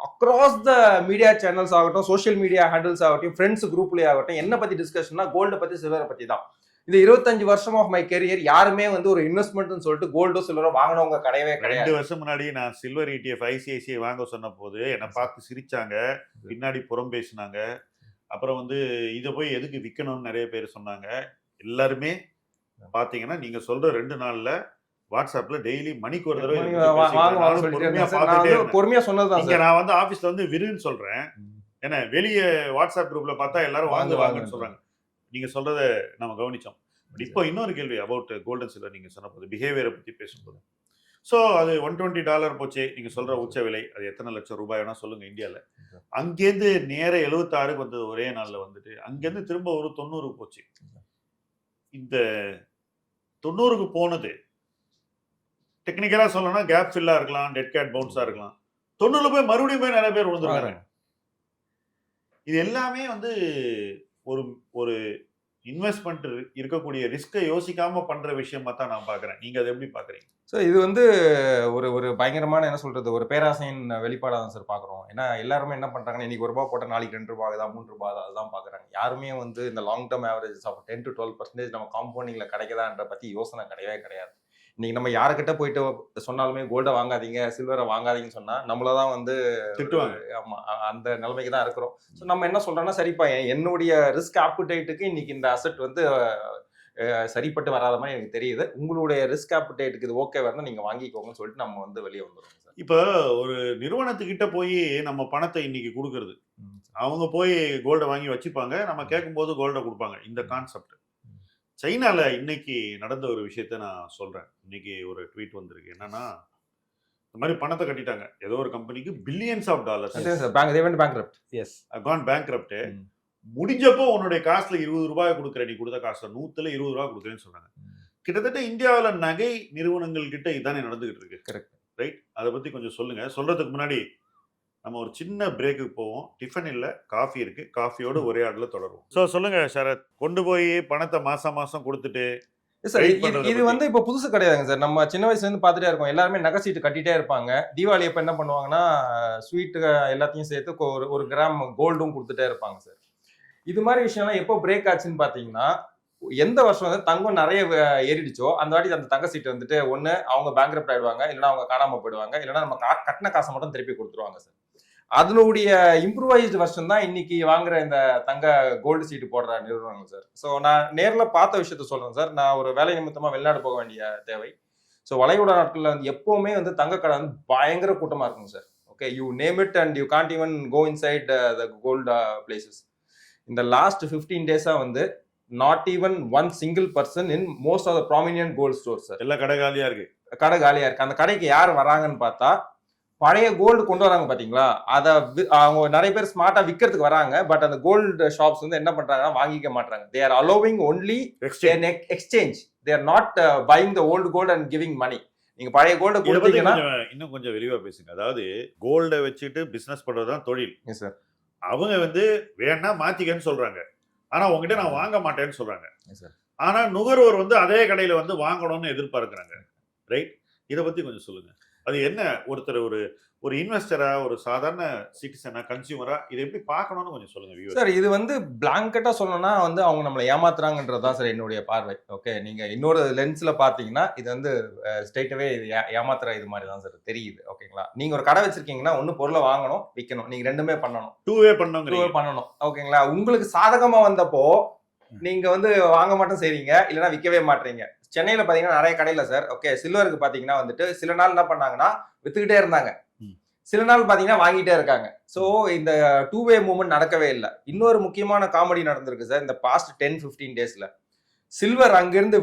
D: அக்ராஸ் த மீடியா சேனல்ஸ் ஆகட்டும், சோஷியல் மீடியா ஹேண்டில்ஸ் ஆகட்டும், ஃப்ரெண்ட்ஸ் குரூப்லேயே ஆகட்டும், என்ன பத்தி டிஸ்கஷன்னா கோல்டை பத்தி சில்வரை பத்தி தான். இந்த 25 வருஷம் ஆஃப் மை கெரியர் யாருமே வந்து ஒரு இன்வெஸ்ட்மெண்ட்னு சொல்லிட்டு கோல்டோ சில்வரோ வாங்கினவங்க கிடையவே கிடையாது.
A: 2 வருஷம் முன்னாடி நான் சில்வர் ETF ICICI வாங்க சொன்ன போது என்னை பார்த்து சிரிச்சாங்க, பின்னாடி புறம் பேசினாங்க. அப்புறம் வந்து இதை போய் எதுக்கு விற்கணும்னு நிறைய பேர் சொன்னாங்க. எல்லாருமே பார்த்தீங்கன்னா நீங்க சொல்ற 2 நாள்ல வாட்ஸ்அப்ல டெய்லி மணிக்கு ஒரு தடவை
D: பொறுமையா சொன்னதுதான்.
A: நான் வந்து ஆபீஸ்ல வந்து விருன்னு சொல்றேன். ஏன்னா வெளியே வாட்ஸ்அப் குரூப்ல பார்த்தா எல்லாரும் வாங்குவாங்கன்னு சொல்றாங்க. நீங்க சொல்றத நம்ம கவனிச்சோம். இப்போ இன்னொரு கேள்வி அபவுட் கோல்டன் சில்வர். நீங்க சொன்ன போது பிஹேவியரை பத்தி பேசும்போது, ஸோ அது $120 போச்சு. நீங்க சொல்ற உச்ச விலை அது எத்தனை லட்சம் ரூபாய் வேணா சொல்லுங்க இந்தியாவில். அங்கேருந்து நேர 76க்கு வந்தது ஒரே நாளில் வந்துட்டு, அங்கேருந்து திரும்ப ஒரு 90 போச்சு. இந்த 90க்கு போனது டெக்னிக்கலாக சொல்லணும்னா கேப் ஃபில்லாக இருக்கலாம், டெட் கேட் பவுன்ஸாக இருக்கலாம். 90 போய் மறுபடியும் போய் நிறைய பேர் விழுந்துருக்காங்க. இது எல்லாமே வந்து ஒரு ஒரு இன்வெஸ்ட்மெண்ட் இருக்கக்கூடிய ரிஸ்கை யோசிக்காம பண்ற விஷயமா தான் நான் பாக்குறேன். நீங்க அதை எப்படி பாக்குறீங்க?
D: ஸோ இது வந்து ஒரு ஒரு பயங்கரமான என்ன சொல்றது, ஒரு பேராசையின் வெளிப்பாடாக தான் சார் பார்க்குறோம். ஏன்னா எல்லாருமே என்ன பண்றாங்கன்னா இன்னைக்கு ₹1 போட்டால் நாளைக்கு ₹2 தான், ₹3 தான், அதுதான் பார்க்குறாங்க. யாருமே வந்து இந்த long term averages of 10 to 12% நம்ம காம்பவுண்டிங்ல கிடைக்குதான்ற பத்தி யோசனை கிடையவே கிடையாது. இன்னைக்கு நம்ம யாருக்கிட்ட போயிட்டு சொன்னாலுமே கோல்டை வாங்காதீங்க, சில்வரை வாங்காதீங்கன்னு சொன்னா நம்மளதான் வந்து
A: திட்டுவாங்க.
D: ஆமா, அந்த நிலைமைக்கு தான் இருக்கிறோம். ஸோ நம்ம என்ன சொல்றோம்னா, சரிப்பா என்னுடைய ரிஸ்க் ஆப்பிடைட்டுக்கு இன்னைக்கு இந்த அசெட் வந்து சரிப்பட்டு வராத மாதிரி எனக்கு தெரியுது, உங்களுடைய ரிஸ்க் ஆப்பிடைட்டுக்கு இது ஓகே வரணும், நீங்க வாங்கிக்கோங்கன்னு சொல்லிட்டு நம்ம வந்து வெளியே வந்துடுறோம் சார்.
A: இப்போ ஒரு நிறுவனத்துக்கிட்ட போய் நம்ம பணத்தை இன்னைக்கு கொடுக்கறது, அவங்க போய் கோல்டை வாங்கி வச்சுப்பாங்க, நம்ம கேட்கும்போது கோல்டை கொடுப்பாங்க. இந்த கான்செப்ட் சைனால இன்னைக்கு நடந்த ஒரு விஷயத்த நான் சொல்றேன். இன்னைக்கு ஒரு ட்வீட் வந்திருக்கு. என்னன்னா, இந்த மாதிரி பணத்தை கட்டிட்டாங்க ஏதோ ஒரு கம்பெனிக்கு பில்லியன்ஸ் ஆஃப் டாலர்ஸ். முடிஞ்சப்போ உன்னுடைய காசுல $20 கொடுக்குற, நீ கொடுத்த காசுல $100 $20 கொடுக்குறேன்னு சொன்னாங்க. கிட்டத்தட்ட இந்தியாவில் நகை நிறுவனங்கள் கிட்ட இதானே நடந்துகிட்டு இருக்கு. ரைட்? அதை பத்தி கொஞ்சம் சொல்லுங்க. சொல்றதுக்கு முன்னாடி நம்ம ஒரு சின்ன பிரேக்குக்கு போவோம். டிஃபன் இல்ல, காஃபி இருக்கு. காஃபியோட ஒரே ஆடுல தொடருவோம். ஸோ சொல்லுங்க சரத், கொண்டு போய் பணத்தை மாசம் மாசம் கொடுத்துட்டு
D: சார்
A: ரைட்
D: இது
A: பண்றத
D: இது
A: பத்தி.
D: வந்து இப்போ புதுசு கிடையாதுங்க சார். நம்ம சின்ன வயசுல இருந்து பார்த்துட்டே இருக்கோம். எல்லாருமே நகை சீட்டு கட்டிட்டே இருப்பாங்க. தீபாவளி அப்ப என்ன பண்ணுவாங்கன்னா ஸ்வீட்டு எல்லாத்தையும் சேர்த்து ஒரு கிராம் கோல்டும் கொடுத்துட்டே இருப்பாங்க சார். இது மாதிரி விஷயம்லாம் எப்போ பிரேக் ஆச்சுன்னு பார்த்தீங்கன்னா, எந்த வருஷம் வந்து தங்கம் நிறைய ஏறிடுச்சோ அந்த வாட்டி அந்த தங்க சீட்டு வந்துட்டு ஒன்று அவங்க பேங்க்ரப்ட் ஆயிடுவாங்க, இல்லைன்னா அவங்க காணாம போயிடுவாங்க, இல்லைன்னா நம்ம கட்டின காசை மட்டும் திருப்பி கொடுத்துருவாங்க சார். அதனுடைய இம்ப்ரூவைஸ்டு வெர்ஷன் தான் இன்னைக்கு வாங்குற இந்த தங்க கோல்டு சீட்டு போடுற நிறுவனங்கள் சார். ஸோ நான் நேரில் பார்த்த விஷயத்த சொல்றேன் சார். நான் ஒரு வேலை நிமித்தமாக வெளிநாடு போக வேண்டிய தேவை. ஸோ வளைகுடா நாட்களில் வந்து எப்பவுமே வந்து தங்க கடை வந்து பயங்கர கூட்டமாக இருக்குங்க சார். Okay, you name it and you can't even go inside the gold places. இந்த லாஸ்ட் 15 டேஸா வந்து not even one single person in most of the prominent gold store sir.
A: எல்லாம் கடை காலியா இருக்கு.
D: கடை காலியா இருக்கு. அந்த கடைக்கு யார் வராங்கன்னு பார்த்தா பழைய கோல்டு கொண்டு வராங்க பாத்தீங்களா, அதை அவங்க நிறைய பேர் ஸ்மார்ட்டா விற்கிறதுக்கு வராங்க. பட் அந்த கோல்டு ஷாப்ஸ் வந்து என்ன பண்றாங்கன்னா வாங்கிக்க மாட்டாங்க. They are allowing only exchange. They are not buying the old gold and giving money. நீங்க பழைய கோல்டு கொடுத்தீங்கன்னா
A: இன்னும் கொஞ்சம் விரிவா பேசுங்க. அதாவது கோல்டை வச்சுட்டு பிசினஸ் பண்றதுதான் தொழில்.
D: சார்
A: அவங்க வந்து வேணா மாத்திக்கன்னு சொல்றாங்க, ஆனா உங்ககிட்ட நான் வாங்க மாட்டேன்னு சொல்றாங்க.
D: சார்
A: ஆனா நுகர்வோர் வந்து அதே கடையில வந்து வாங்கணும்னு எதிர்பார்க்கிறாங்க. ரைட்? இதை பத்தி கொஞ்சம் சொல்லுங்க. அது என்ன, ஒருத்தர் ஒரு இன்வெஸ்டரா, ஒரு சாதாரண சிட்டிசனா, கன்சியூமரா இதை எப்படி பார்க்கணும்னு கொஞ்சம் சொல்லுங்க வியூவர்ஸ்.
D: சார் இது வந்து பிளாங்கெட்டா சொல்லணும்னா வந்து அவங்க நம்மளை ஏமாத்துறாங்கன்றதுதான் சார் என்னுடைய பார்வை. ஓகே, நீங்க இன்னொரு லென்ஸ்ல பாத்தீங்கன்னா இது வந்து ஸ்ட்ரெயிட்டாவே ஏமாத்துற இது மாதிரி தான் சார் தெரியுது. ஓகேங்களா, நீங்க ஒரு கடை வச்சிருக்கீங்கன்னா ஒன்னு பொருளை வாங்கணும், விற்கணும், நீங்க ரெண்டுமே பண்ணணும்.
A: டூ வே பண்ணணும்.
D: ஓகேங்களா, உங்களுக்கு சாதகமா வந்தப்போ நீங்க வந்து வாங்க மாட்டோம் செய்றீங்க, இல்லைன்னா விற்கவே மாட்டீங்க. சென்னையில பாத்தீங்கன்னா நிறைய கடையில சார், ஓகே, சில்வருக்கு பாத்தீங்கன்னா வந்துட்டு சில நாள் என்ன பண்ணாங்கன்னா வித்துக்கிட்டே இருந்தாங்க, சில நாள் பாத்தீங்கன்னா வாங்கிட்டே இருக்காங்க. சோ இந்த டூ வே மூவ்மெண்ட் நடக்கவே இல்லை. இன்னொரு முக்கியமான காமெடி நடந்திருக்கு சார் இந்த பாஸ்ட் 10-15 டேஸ்ல. சில்வர் அங்கிருந்து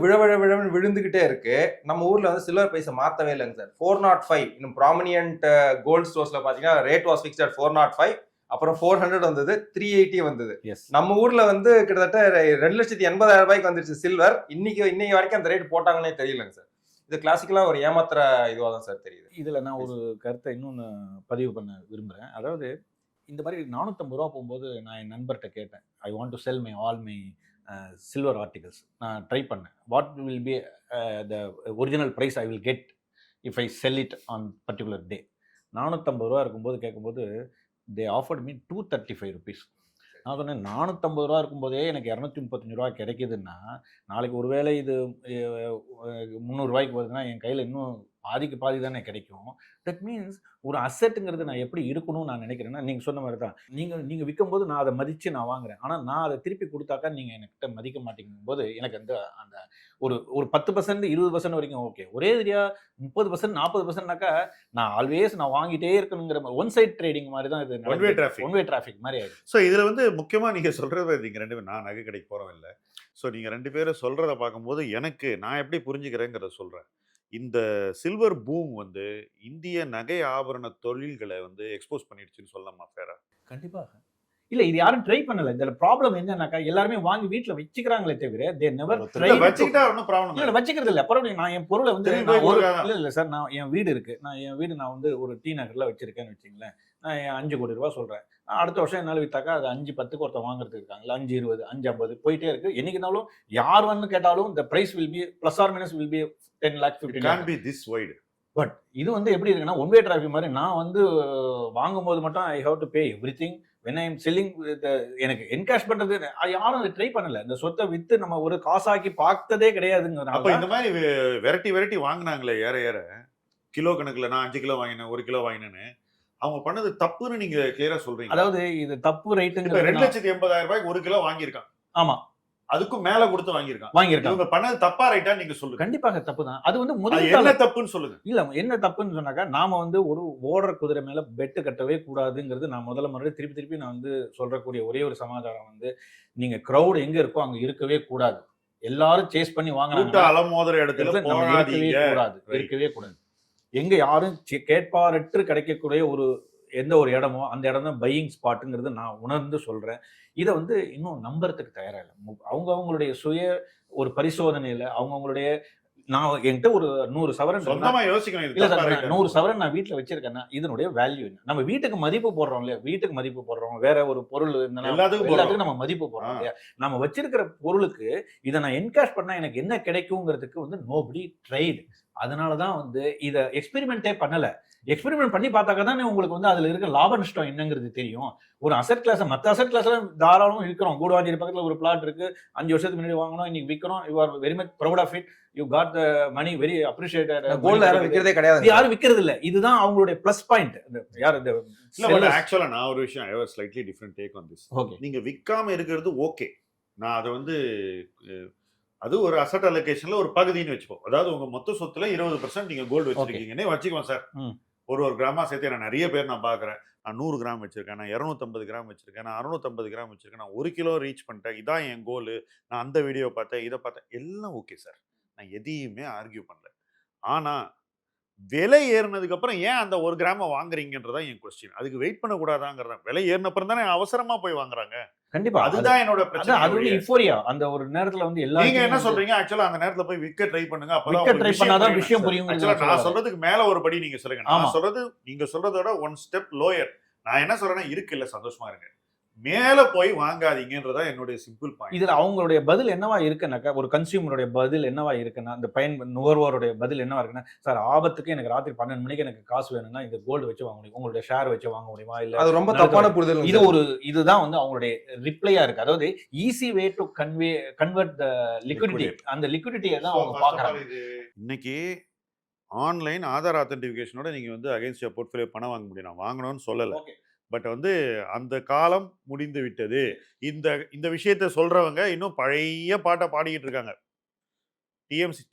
D: விழுந்துகிட்டே இருக்கு. நம்ம ஊர்ல வந்து சில்வர் பைசா மாத்தவே இல்லைங்க சார். 405 இன்னும் ப்ராமினியன்ட் கோல்ட் ஸ்டோர்ஸ்ல பாத்தீங்கன்னா ரேட் வாஸ் ஃபிக்ஸ்ட் அட் 405. அப்புறம் 400 வந்தது, 380 வந்தது. நம்ம ஊர்ல வந்து கிட்டத்தட்ட 2,80,000 ரூபாய்க்கு வந்துருச்சு சில்வர். இன்னைக்கு வரைக்கும் அந்த ரேட் போட்டாங்கன்னே தெரியலங்க சார். இது கிளாசிக்கலா ஒரு ஏமாத்துற இதுவா தான் சார் தெரியுது.
C: இதுல நான் ஒரு கருத்தை இன்னொன்னு பதிவு பண்ண விரும்புறேன். அதாவது இந்த மாதிரி 450 ரூபா போகும்போது நான் என் நண்பர்கிட்ட கேட்டேன், I want to sell all my silver articles. நான் ட்ரை பண்ணேன், what will be the original price I will get if I sell it on particular day. 450 ரூபா இருக்கும்போது கேட்கும்போது they offered me 235 rupees. நான் சொன்னேன் 450 ரூபா இருக்கும்போதே எனக்கு 235 ரூபா கிடைக்குதுன்னா நாளைக்கு ஒருவேளை இது 300 ரூபாய்க்கு வருதுன்னா என் கையில் இன்னும் பாதிக்கு பாதி தானே கிடைக்கும். தட் மீன்ஸ் ஒரு அசெட்டுங்கிறது நான் எப்படி இருக்கணும்னு நான் நினைக்கிறேன்னா, நீங்கள் சொன்ன மாதிரி தான், நீங்கள் விற்கும் போது நான் அதை மதித்து நான் வாங்குறேன். ஆனால் நான் அதை திருப்பி கொடுத்தாக்கா நீங்கள் என்கிட்ட மதிக்க மாட்டேங்கும் போது எனக்கு அந்த ஒரு 10% 20% வரைக்கும் ஓகே. ஒரே ஏரியா 30% 40%னாக்கா நான் ஆல்வேஸ் நான் வாங்கிட்டே இருக்கணுங்கிற ஒன் சைட் ட்ரேடிங் மாதிரி தான் இது. ஒன் வே டிராஃபிக் மாதிரி ஆயிடுச்சு.
A: ஸோ இதில் வந்து முக்கியமாக நீங்கள் சொல்கிறது, நீங்கள் ரெண்டு பேரும், நான் நகை கடைக்கு போகிறோம் இல்லை, ஸோ நீங்கள் ரெண்டு பேரும் சொல்கிறத பார்க்கும்போது எனக்கு நான் எப்படி புரிஞ்சுக்கிறேங்கிறத சொல்கிறேன். இந்த சில்வர் பூம் வந்து இந்திய நகை ஆபரண தொழில்களை வந்து எக்ஸ்போஸ் பண்ணிடுச்சுன்னு சொல்லலாமா ஃபேரா?
C: கண்டிப்பாக. இல்ல இது யாரும் ட்ரை பண்ணல. இதுல ப்ராப்ளம் என்னன்னாக்கா எல்லாருமே வாங்கி வீட்ல வச்சுக்கிறாங்களே தவிர they never try
A: வச்சுக்கிட்டா ஒன்றும் ப்ராப்ளம்
C: இல்ல வச்சுக்கிறது இல்ல. அப்புறம் நான் என் பொருளை வந்து இல்ல சார், நான் என் வீடு இருக்கு, நான் வந்து ஒரு டி நகர்ல வச்சிருக்கேன்னு வச்சுங்களேன். நான் 5 கோடி ரூபாய் சொல்றேன். அடுத்த வருஷம் என்னால வித்தாக்கா அது 5-10 ஒருத்தர் வாங்குறதுக்கு இருக்காங்களா, 5-20 5-50 போயிட்டே இருக்கு. என்னைக்கு இருந்தாலும் யார் வந்து கேட்டாலும் the price will be plus or minus will be 10 lakh 15 lakh.
A: be this wide.
C: But இது வந்து எப்படி இருக்குன்னா ஒன் வே டிராஃபிக் மாதிரி. நான் வந்து வாங்கும்போது மட்டும் I have to pay everything. when I am selling எனக்கு என்கேஷ் பண்றது யாரும் அதை ட்ரை பண்ணல. இந்த சொத்தை வித்து நம்ம ஒரு காசாக்கி பார்த்ததே கிடையாதுங்க.
A: அப்ப இந்த மாதிரி வெரைட்டி வாங்கினாங்களே ஏற கிலோ கணக்குல, நான் 5 கிலோ வாங்கினேன் 1 கிலோ வாங்கினேன்னு, அவங்க பண்ணது தப்புன்னு நீங்க கிளியரா சொல்றீங்க.
C: அதாவது இது தப்பு ரேட்டுங்க.
A: 2,80,000 ரூபாய்க்கு 1 கிலோ வாங்கியிருக்கான்.
C: ஆமா,
A: அதுக்கும் மேல கொடுத்து வாங்கியிருக்கான். இவங்க பண்ணது தப்பா ரைட்டா நீங்க சொல்லுங்க.
C: கண்டிப்பாக தப்பு தான். அது வந்து
A: என்ன தப்புன்னு சொல்லுங்க.
C: இல்ல என்ன தப்புன்னு சொன்னாக்கா, நாம வந்து ஒரு ஓடுற குதிரை மேல பெட்டு கட்டவே கூடாதுங்கிறது நான் முதல்ல முறையில் திருப்பி நான் வந்து சொல்றக்கூடிய ஒரே ஒரு சமாச்சாரம் வந்து, நீங்க கிரௌட் எங்க இருக்கோ அங்க இருக்கவே கூடாது. எல்லாரும் சேஸ் பண்ணி வாங்குறாங்க,
A: அலமோதுற இடத்துல
C: இருக்கவே கூடாது. எங்க யாரும் கேட்பாரற்று கிடைக்கக்கூடிய எந்த ஒரு இடமோ அந்த இடம் தான் பையிங் ஸ்பாட்டுங்கிறது நான் உணர்ந்து சொல்றேன். இதை வந்து இன்னும் நம்புறதுக்கு தயாரா இல்லை. அவங்களுடைய சுய ஒரு பரிசோதனையில அவங்களுடைய நான் என்கிட்ட ஒரு 100 சவரன் இருந்தா-
A: சொந்தமா யோசிக்கணும் இது
C: இல்ல
A: தப்பா
C: சார்,
A: ரைட்டா?
C: 100 சவரன் நான் வீட்ல வச்சிருக்கேன்னா இதனுடைய வேல்யூ என்ன? நம்ம வீட்டுக்கு மதிப்பு போடுறோம் இல்லையா? வீட்டுக்கு மதிப்பு போடுறோம், வேற ஒரு பொருள் இருந்தனா
A: எல்லாத்துக்கும்
C: எல்லாத்துக்கும் நம்ம மதிப்பு போடுறோம்
A: ஆ.
C: இல்லையா? நம்ம வச்சிருக்கிற பொருளுக்கு இதை நான் என்கேஷ் பண்ணா எனக்கு என்ன கிடைக்குங்கிறதுக்கு வந்து நோபடி ட்ரைடு. அதனாலதான் வந்து இதை எக்ஸ்பெரிமெண்டே பண்ணல. எக்ஸ்பெரிமெண்ட் பண்ணி பார்த்தாக்க தானே உங்களுக்கு வந்து அதுல இருக்க லாப நஷ்டம் என்னங்கிறது தெரியும். ஒரு அசெட் கிளாஸ், மற்ற அசெட் கிளாஸ்ல தாராளம் இருக்கிறோம். கூடுவாஞ்சேரி பக்கத்துல ஒரு பிளாட் இருக்கு, 5 வருஷத்துக்கு முன்னாடி வாங்கணும், இன்னைக்கு விற்கிறோம். You are very much proud of it, you got the money, very appreciated.
D: Gold யாரும் விற்கிறதே
C: இது
D: கிடையாது.
C: யாரும் விற்கிறது இல்ல. இதுதான் அவங்களுடைய பிளஸ் பாயிண்ட். யார் இந்த
A: இல்ல பட் ஆக்சுவலா நான் ஒரு விஷயம், I was slightly different take on this.
C: Okay
A: நீங்க விற்காம இருக்கிறது ஓகே. நான் அதை வந்து அது ஒரு அசட் அலோகேஷன்ல ஒரு பகுதின்னு வச்சுப்போம். அதாவது உங்க மொத்த சொத்துல 20% நீங்க கோல்டு வச்சிருக்கீங்கன்னே வச்சுக்கோங்க சார். ஒரு கிராமா சேர்த்து நான் நிறைய பேர் நான் பாக்குறேன். நான் 100 கிராம் வச்சிருக்கேன், நான் 250 கிராம் வச்சிருக்கேன், நான் 650 கிராம் வச்சிருக்கேன், நான் 1 கிலோ ரீச் பண்ணிட்டேன், இதான் என் கோலு, நான் அந்த வீடியோ பார்த்தேன், இதை பார்த்தேன், எல்லாம் ஓகே சார். நான் எதையுமே ஆர்கியூ பண்ணல. ஆனா விலை ஏறினதுக்கு அப்புறம் ஏன் அந்த 1 கிராம வாங்குறீங்கன்றதா என் கொஸ்டின். அதுக்கு வெயிட் பண்ண கூடாதாங்கிறதா. விலை ஏறின அப்புறம் தானே அவசரமா போய் வாங்குறாங்க.
C: கண்டிப்பா
A: அதுதான் என்னோட பிரச்சனை.
C: அது வந்து யுஃபோரியா. அந்த ஒரு நேரத்துல வந்து எல்லாரும்
A: நீங்க என்ன சொல்றீங்க? ஆக்சுவலா அந்த நேரத்துல போய் விற்க ட்ரை பண்ணுங்க, அப்பதான்
C: விற்க ட்ரை
A: உங்களுக்கு
C: பண்ணாதான்
A: புரியும்.
C: விஷயம் புரியும்.
A: ஆக்சுவலா நான் சொல்றதுக்கு மேல ஒரு படி நீங்க சொல்லுங்க.
C: ஆமா.
A: நான் சொல்றது நீங்க சொல்றதோட 1 ஸ்டெப் லோயர். நான் என்ன சொல்றேன்னா, இருக்கு இல்ல சந்தோஷமா இருங்க, மேல போய் வாங்காதீங்கன்றதா என்னுடைய சிம்பிள் பாயிண்ட்.
C: இதுல அவங்களுடைய பதில் என்னவா இருக்குன்னாக்கா, ஒரு கன்சியூமருடைய பதில் என்னவா இருக்குன்னா, அந்த நுகர்வோருடைய பதில் என்னவா இருக்குன்னா, சார் ஆபத்துக்கு எனக்கு ராத்திரி 12 மணிக்கு எனக்கு காசு வேணும்னா இந்த கோல்டு வச்சு வாங்க முடியும், உங்களுடைய ஷேர் வச்சு வாங்க முடியுமா? இல்ல
D: அது ரொம்ப தப்பான புரிதல்.
C: இதுதான் வந்து அவங்களுடைய ரிப்ளையா இருக்கு. அதாவது easy way to convert the liquidity. அந்த லிக்விடிட்டியை தான் அவங்க பாக்குறாங்க.
A: இன்னைக்கு ஆன்லைன் ஆதார் ஆத்தென்டிஃபிகேஷனோட நீங்க வந்து அகைன்ஸ்ட் யுவர் போர்ட்ஃபோலியோ பணம் வாங்க முடியும். நான் வாங்கணும்னு சொல்லல. பட் வந்து அந்த காலம் முடிந்து விட்டது. இந்த விஷயத்த சொல்றவங்க இன்னும் பழைய பாட்டை பாடிக்கிட்டு இருக்காங்க.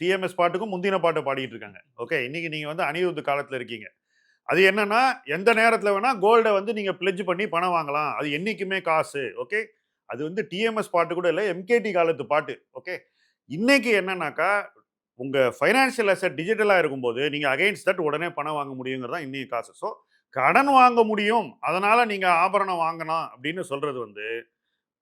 A: டிஎம்எஸ் பாட்டுக்கும் முந்தின பாட்டை பாடிட்டு இருக்காங்க. ஓகே, இன்னைக்கு நீங்க வந்து அனிருத் காலத்துல இருக்கீங்க. அது என்னன்னா, எந்த நேரத்துல வேணா கோல்டை வந்து நீங்க பிளெட்ஜ் பண்ணி பணம் வாங்கலாம், அது என்னைக்குமே காசு. ஓகே, அது வந்து டிஎம்எஸ் பாட்டு கூட இல்லை, எம்கேடி காலத்து பாட்டு. ஓகே, இன்னைக்கு என்னன்னாக்கா, உங்க ஃபைனான்சியல் அசெட் டிஜிட்டலா இருக்கும்போது நீங்க அகைன்ஸ்ட் தட் உடனே பணம் வாங்க முடியுங்கிறதா இன்னைக்கு காசு. ஸோ கடன் வாங்க முடியும், அதனால நீங்க ஆபரணம் வாங்கணும் அப்படின்னு சொல்றது வந்து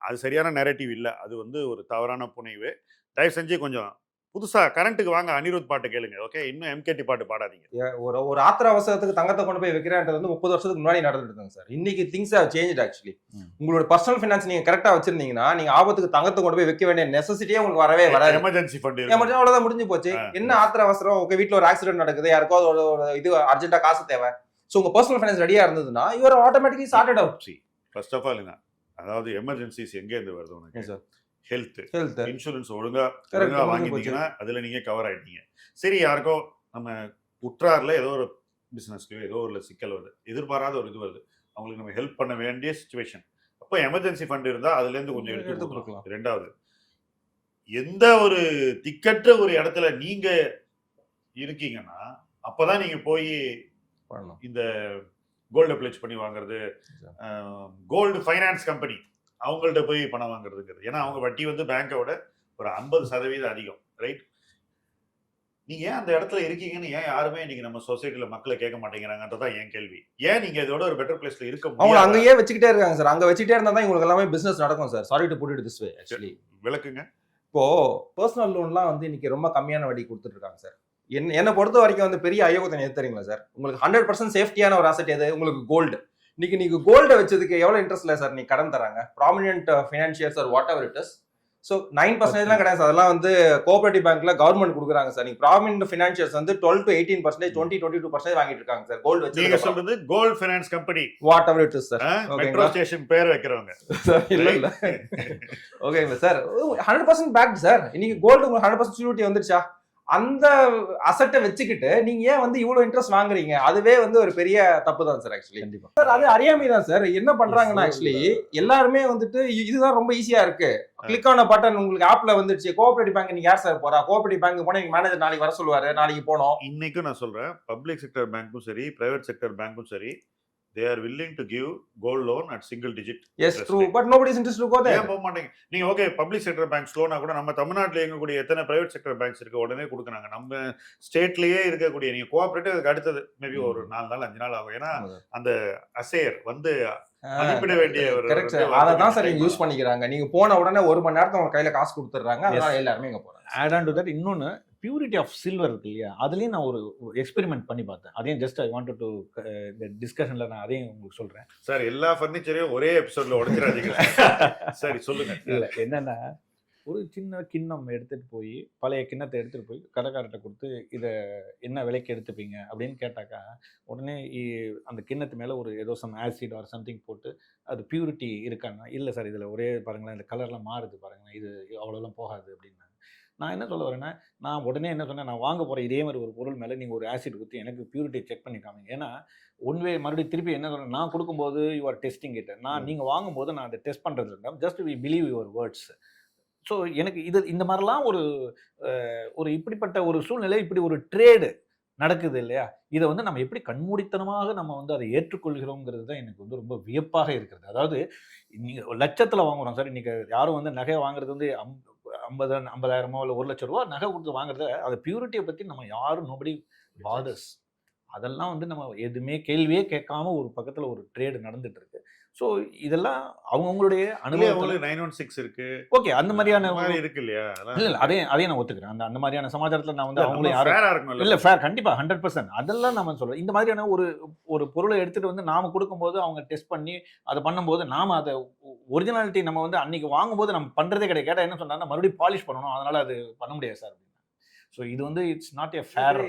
A: அது சரியான நெரேட்டிவ் இல்லை. அது வந்து ஒரு தவறான புனைவு. தயவு செஞ்சு கொஞ்சம் புதுசா கரண்ட்டுக்கு வாங்க, அனிருத் பாட்டு கேளுங்க. ஓகே, இன்னும் எம்கேடி பாட்டு பாடாதீங்க.
D: ஒரு ஆத்திர அவசரத்துக்கு தங்கத்தை கொண்டு போய் வைக்கிறேன்றது வந்து 30 வருஷத்துக்கு முன்னாடி நடந்துட்டு இருந்தாங்க சார். இன்னைக்கு திங்ஸ் ஹேவ் சேஞ்ச்ட் ஆக்சுவலி. உங்களோட பர்சனல் ஃபைனான்ஸ் நீங்க கரெக்டா வச்சிருந்தீங்கன்னா, நீங்க ஆபத்துக்கு தங்கத்தை கொண்டு போய் வைக்க வேண்டிய நெசசிட்டியே உங்களுக்கு வரவே வராது.
A: எமர்ஜென்சி ஃபண்ட்
D: அவ்வளவுதான், முடிஞ்சு போச்சு. என்ன ஆத்திர அவசரம்? உங்க வீட்டுல ஒரு ஆக்சிடென்ட் நடக்குது, யாருக்கோ ஒரு இது அர்ஜென்ட்டா காசு தேவை. ஸோ உங்க பர்சனல் ஃபைனான்ஸ் ரெடியா இருந்ததுன்னா you are automatically sorted out.
A: First of all அதாவது எமர்ஜென்சிஸ் எங்க இருந்து வருது உனக்கு?
D: சார்
A: ஹெல்த் இன்சூரன்ஸ் ஒழுங்கா வாங்கிட்டீங்கன்னா அதுல நீங்க கவர் ஆயிட்டீங்க. சரி, யாருக்கோ நம்ம உற்றார்ல ஏதோ ஒரு பிசினஸ்லயோ ஏதோ ஒரு சிக்கல் வருது, எதிர்பாராத ஒரு இது வருது, அவங்களுக்கு நம்ம ஹெல்ப் பண்ண வேண்டிய சிச்சுவேஷன். அப்போ எமர்ஜென்சி ஃபண்ட் இருந்தா அதுல இருந்து கொஞ்சம் எடுத்து கொடுக்கலாம். ரெண்டாவது, எந்த ஒரு திக்கற்ற ஒரு இடத்துல நீங்க இருக்கீங்கன்னா அப்பதான் நீங்க போய் இந்த கோல்டு பிளெட்ஜ் பண்ணி வாங்குறது, கோல்டு ஃபைனான்ஸ் கம்பெனி அவங்கள்ட்ட போய் பணம் வாங்குறதுங்கிறது. ஏன்னா அவங்க வட்டி வந்து பேங்கோட ஒரு 50% அதிகம். ரைட்? நீங்க ஏன் அந்த இடத்துல இருக்கீங்கன்னு ஏன் யாருமே இன்னைக்கு நம்ம சொசைட்டில மக்களை கேட்க மாட்டேங்கிறாங்கன்றதான் என் கேள்வி. ஏன் நீங்க இதோட ஒரு பெட்டர் பிளேஸ்ல இருக்க முடியும்?
D: அவங்க அங்கேயே வச்சுக்கிட்டே இருக்காங்க சார். அங்க வச்சுக்கிட்டே இருந்தா தான் உங்களுக்கு எல்லாமே பிசினஸ் நடக்கும் sir. Sorry to put it this way. Actually
A: விளக்குங்க.
D: இப்போ பர்சனல் லோன்லாம் வந்து இன்னைக்கு ரொம்ப கம்மியான வட்டி கொடுத்துட்டு இருக்காங்க சார். என்னை பொறுத்த வரைக்கும் வந்து பெரிய அயோகத்தை எது தெரியுங்களா சார்? உங்களுக்கு 100% சேஃப்டியான ஒரு அசெட் எது? உங்களுக்கு கோல்டு. இன்னைக்கு நீங்க கோல்டை வச்சதுக்கு எவ்வளவு இன்ட்ரெஸ்ட்ல சார் நீ கடன் தராங்க? Prominent financiers or whatever it is. So 9% கிடையாது சார். அதெல்லாம் வந்து கோஆபரேட்டிவ் பேங்க்ல கவர்மெண்ட் கொடுக்குறாங்க சார். நீங்க ப்ராமினன்ட் ஃபினான்ஷியர்ஸ் வந்து 12 to 18%, 20-22% வாங்கிட்டு இருக்காங்க சார் கோல்டு வச்சு.
A: நீங்க சொல்றது gold finance company
D: whatever it is sir.
A: Metro station பேர் வைக்கிறவங்க
D: இல்ல ஓகேங்களா சார்? 100% backed sir. இன்னைக்கு கோல்டு உங்களுக்கு 100% செக்யூரிட்டி வந்துருச்சா? அந்த அசெட்டை வச்சுக்கிட்டு நீங்க ஏன் வந்து இவ்வளவு இன்ட்ரெஸ்ட் வாங்குறீங்க? அதுவே வந்து ஒரு பெரிய தப்பு தான் சார். ஆக்சுவலி கண்டிப்பா சார், அது அறியாமை தான் சார். என்ன பண்றாங்கன்னா ஆக்சுவலி எல்லாருமே வந்துட்டு இதுதான் ரொம்ப ஈஸியா இருக்கு, கிளிக் ஆன பட்டன் உங்களுக்கு ஆப்ல வந்துருச்சு. கோஆபரேட்டிவ் பேங்க் நீங்க யார் சார் போறா? கோஆபரேட்டிவ் பேங்க் போனா எங்க மேனேஜர் நாளைக்கு வர சொல்லுவாரு, நாளைக்கு போனோம்.
A: இன்னைக்கும் நான் சொல்றேன், பப்ளிக் செக்டர் பேங்க்கும் சரி, பிரைவேட் செக்டர் பேங்க்கும் சரி, they are willing to give gold loan at single digit.
D: Yes, true, but nobody is interested to go there.
A: ஏன் போக மாட்டீங்க நீங்க? ஓகே, பப்ளிக் செக்டர் பேங்க்ஸ் லோனா கூட நம்ம தமிழ்நாட்டில் இயங்கக்கூடிய எத்தனை பிரைவேட் செக்டர் பேங்க்ஸ் இருக்கு, உடனே கொடுக்குறாங்க. நம்ம ஸ்டேட்லயே இருக்கக்கூடிய நீங்க கோஆபரேட்டிவ் அதுக்கு அடுத்தது மேபி ஒரு 4 நாள் 5 நாள் ஆகும். ஏன்னா அந்த அசையர் வந்து மதிப்பிட வேண்டிய ஒரு
D: கரெக்ட் சார். அதை தான் சார் நீங்க யூஸ் பண்ணிக்கிறாங்க. நீங்க போன உடனே 1 மணி நேரத்துல உங்க கையில காசு கொடுத்துறாங்க, அதனால எல்லாருமே இங்க போறாங்க.
C: ஆட் ஆன் டு தட் இன்னொன்னு பியூரிட்டி ஆஃப் சில்வர் இருக்கு இல்லையா, அதுலேயும் நான் ஒரு எக்ஸ்பெரிமெண்ட் பண்ணி பார்த்தேன். அதையும் ஜஸ்ட் ஐ வாண்டட் டு இந்த டிஸ்கஷனில் நான் அதையும் உங்களுக்கு சொல்கிறேன்.
A: சார் எல்லா ஃபர்னிச்சரையும் ஒரே எபிசோட்ல உடைச்சிடாதீங்க. சரி சொல்லுங்க.
C: இல்லை என்னென்னா, ஒரு சின்ன கிண்ணம் எடுத்துகிட்டு போய், பழைய கிண்ணத்தை எடுத்துகிட்டு போய் கடைக்காரர்கிட்ட கொடுத்து, இதை என்ன விலைக்கு எடுத்துப்பீங்க அப்படின்னு கேட்டாக்கா, உடனே அந்த கிண்ணத்து மேலே ஒரு ஏதோ சம் ஆசிட் ஆர் சம்திங் போட்டு அது பியூரிட்டி இருக்கான்னா, இல்லை சார் இதில் ஒரே பாருங்களேன், இந்த கலர்லாம் மாறுது பாருங்களேன், இது அவ்வளோலாம் போகாது அப்படின்னாங்க. நான் என்ன சொல்ல வரேன்னா, நான் உடனே என்ன சொன்னேன், நான் வாங்க போகிற இதே மாதிரி ஒரு பொருள் மேலே நீங்கள் ஒரு ஆசிட் ஊற்றி எனக்கு பியூரிட்டி செக் பண்ணி காமிங்க. ஏன்னா ஒன்வே மறுபடியும் திருப்பி என்ன சொல்கிறேன், நான் கொடுக்கும்போது யூ ஆர் டெஸ்டிங் இட், நீங்கள் வாங்கும்போது நான் அதை டெஸ்ட் பண்ணுறது இல்லை, just we believe your words. So எனக்கு இந்த மாதிரிலாம் ஒரு இப்படிப்பட்ட ஒரு சூழ்நிலை, இப்படி ஒரு ட்ரேடு நடக்குது இல்லையா, இதை வந்து நம்ம எப்படி கண்மூடித்தனமாக நம்ம வந்து அதை ஏற்றுக்கொள்கிறோங்கிறது தான் எனக்கு வந்து ரொம்ப வியப்பாக இருக்கிறது. அதாவது நீங்கள் லட்சத்தில் வாங்குறோம் சார், இன்றைக்கி யாரும் வந்து நகை வாங்குறது வந்து 50,000 இல்லை 1,00,000 ரூபா நகை கொடுத்து வாங்குறத, அதை பியூரிட்டியை பற்றி நம்ம யாரும் நோபடி பாதர்ஸ். அதெல்லாம் வந்து நம்ம எதுவுமே கேள்வியே கேட்காம ஒரு பக்கத்தில் ஒரு ட்ரேடு நடந்துட்டு இருக்கு. ஸோ இதெல்லாம் அவங்களுடைய அனுபவத்தில்
A: 916 இருக்கு.
C: ஓகே, அந்த மாதிரியான
A: இருக்கு இல்லையா?
C: இல்லை அதையும் நான் ஒத்துக்கிறேன். அந்த மாதிரியான சமாச்சாரத்தில் நான் வந்து அவங்களே யாரும் இல்லை ஃபேர் கண்டிப்பாக 100% அதெல்லாம் நம்ம சொல்கிறோம். இந்த மாதிரியான ஒரு பொருளை எடுத்துகிட்டு வந்து நாம் கொடுக்கும்போது அவங்க டெஸ்ட் பண்ணி அதை பண்ணும்போது நாம் அதை ஒரிஜினாலிட்டி நம்ம வந்து அன்றைக்கி வாங்கும்போது நம்ம பண்ணுறதே கிடையாது. கேட்டால் என்ன சொன்னாங்கன்னா, மறுபடியும் பாலிஷ் பண்ணணும், அதனால் அது பண்ண முடியாது சார் அப்படின்னா. ஸோ இது வந்து it's not a fair.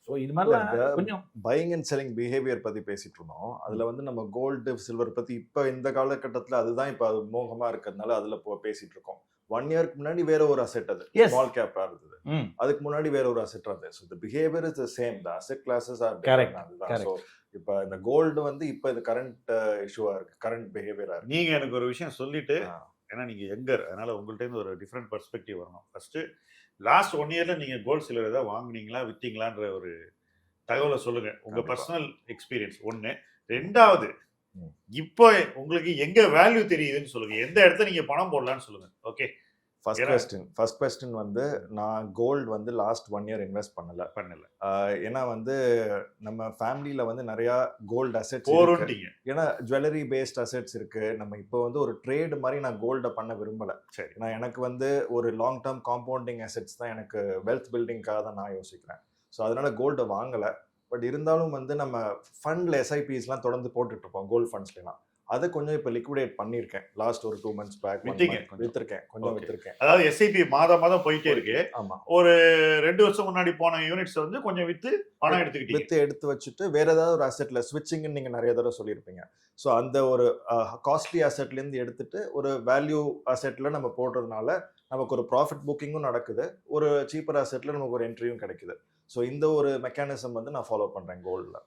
C: So இது மாதிரிலாம் கொஞ்சம்
E: பையிங் அண்ட் செல்லிங் பிஹேவியர் பற்றி பேசிட்டு இருந்தோம். அதில் வந்து நம்ம கோல்டு சில்வர் பற்றி இப்போ இந்த காலகட்டத்தில் அதுதான் இப்போ அது மோகமாக இருக்கிறதுனால அதில் பேசிட்டு இருக்கோம். 1 இயர்க்கு முன்னாடி வேற ஒரு அசெட், அது ஸ்மால் கேப்பாக இருந்தது. அதுக்கு முன்னாடி வேற ஒரு அசெட் இருந்தது. So the behaviour is the same, the asset classes R different. அதுதான். ஸோ இப்போ இந்த கோல்டு வந்து இப்போ இது கரண்ட் இஷ்யூவாக இருக்குது, கரண்ட் பிஹேவியராக இருக்குது.
A: நீங்கள் எனக்கு ஒரு விஷயம் சொல்லிட்டு, ஏன்னா நீங்கள் எங்கர், அதனால் உங்கள்கிட்ட ஒரு டிஃப்ரெண்ட் பர்ஸ்பெக்டிவ் வரணும். ஃபஸ்ட்டு லாஸ்ட் 1 இயரில் நீங்கள் கோல்டு சில்வர் ஏதாவது வாங்குனீங்களா, விற்றீங்களான்ற ஒரு தகவலை சொல்லுங்க, உங்க பர்சனல் எக்ஸ்பீரியன்ஸ். 1. 2வது, இப்போ உங்களுக்கு எங்க வேல்யூ தெரியுதுன்னு சொல்லுங்க, எந்த இடத்துல நீங்க பணம் போடலாம்னு சொல்லுங்க. ஓகே,
E: ஃபர்ஸ்ட் கொஸ்டின் வந்து நான் கோல்டு வந்து லாஸ்ட் 1 இயர் இன்வெஸ்ட் பண்ணல. ஏன்னா வந்து நம்ம ஃபேமிலியில வந்து நிறைய கோல்டு அசெட்ஸ் இருக்கு. ஏன்னா ஜுவல்லரி பேஸ்ட் அசெட்ஸ் இருக்கு. நம்ம இப்போ வந்து ஒரு ட்ரேடு மாதிரி நான் கோல்டை பண்ண விரும்பல. நான் எனக்கு வந்து ஒரு லாங் டேர்ம் காம்பவுண்டிங் அசெட்ஸ் தான், எனக்கு வெல்த் பில்டிங்காக தான் நான் யோசிக்கிறேன். ஸோ அதனால கோல்டை வாங்கலை. பட் இருந்தாலும் வந்து நம்ம ஃபண்டில் எஸ்ஐபிஸ்லாம் தொடர்ந்து போட்டுட்டு இருப்போம், கோல்டு ஃபண்ட்ஸ்லாம். அதை கொஞ்சம் இப்போ லிக்விடேட் பண்ணியிருக்கேன். லாஸ்ட் ஒரு 2 months பேக் விற்றுருக்கேன், கொஞ்சம் விற்றுருக்கேன்.
A: அதாவது எஸ்ஐபி மாதம் போயிட்டே இருக்கு. ஆமாம், ஒரு 2 வருஷம் முன்னாடி போன யூனிட்ஸ் வந்து கொஞ்சம் பணம் எடுத்து வச்சுட்டு வேற ஏதாவது ஒரு அசெட்ல ஸ்விட்சிங்னு நீங்கள் நிறைய தடவை சொல்லியிருப்பீங்க. ஸோ அந்த ஒரு காஸ்ட்லி அசெட்லேருந்து எடுத்துட்டு ஒரு வேல்யூ அசெட்ல நம்ம போடுறதுனால நமக்கு ஒரு ப்ராஃபிட் புக்கிங்கும் நடக்குது, ஒரு சீப்பர் அசெட்ல நமக்கு ஒரு என்ட்ரியும் கிடைக்குது. ஸோ இந்த ஒரு மெக்கானிசம் வந்து நான் ஃபாலோ பண்ணுறேன் கோல்டில்.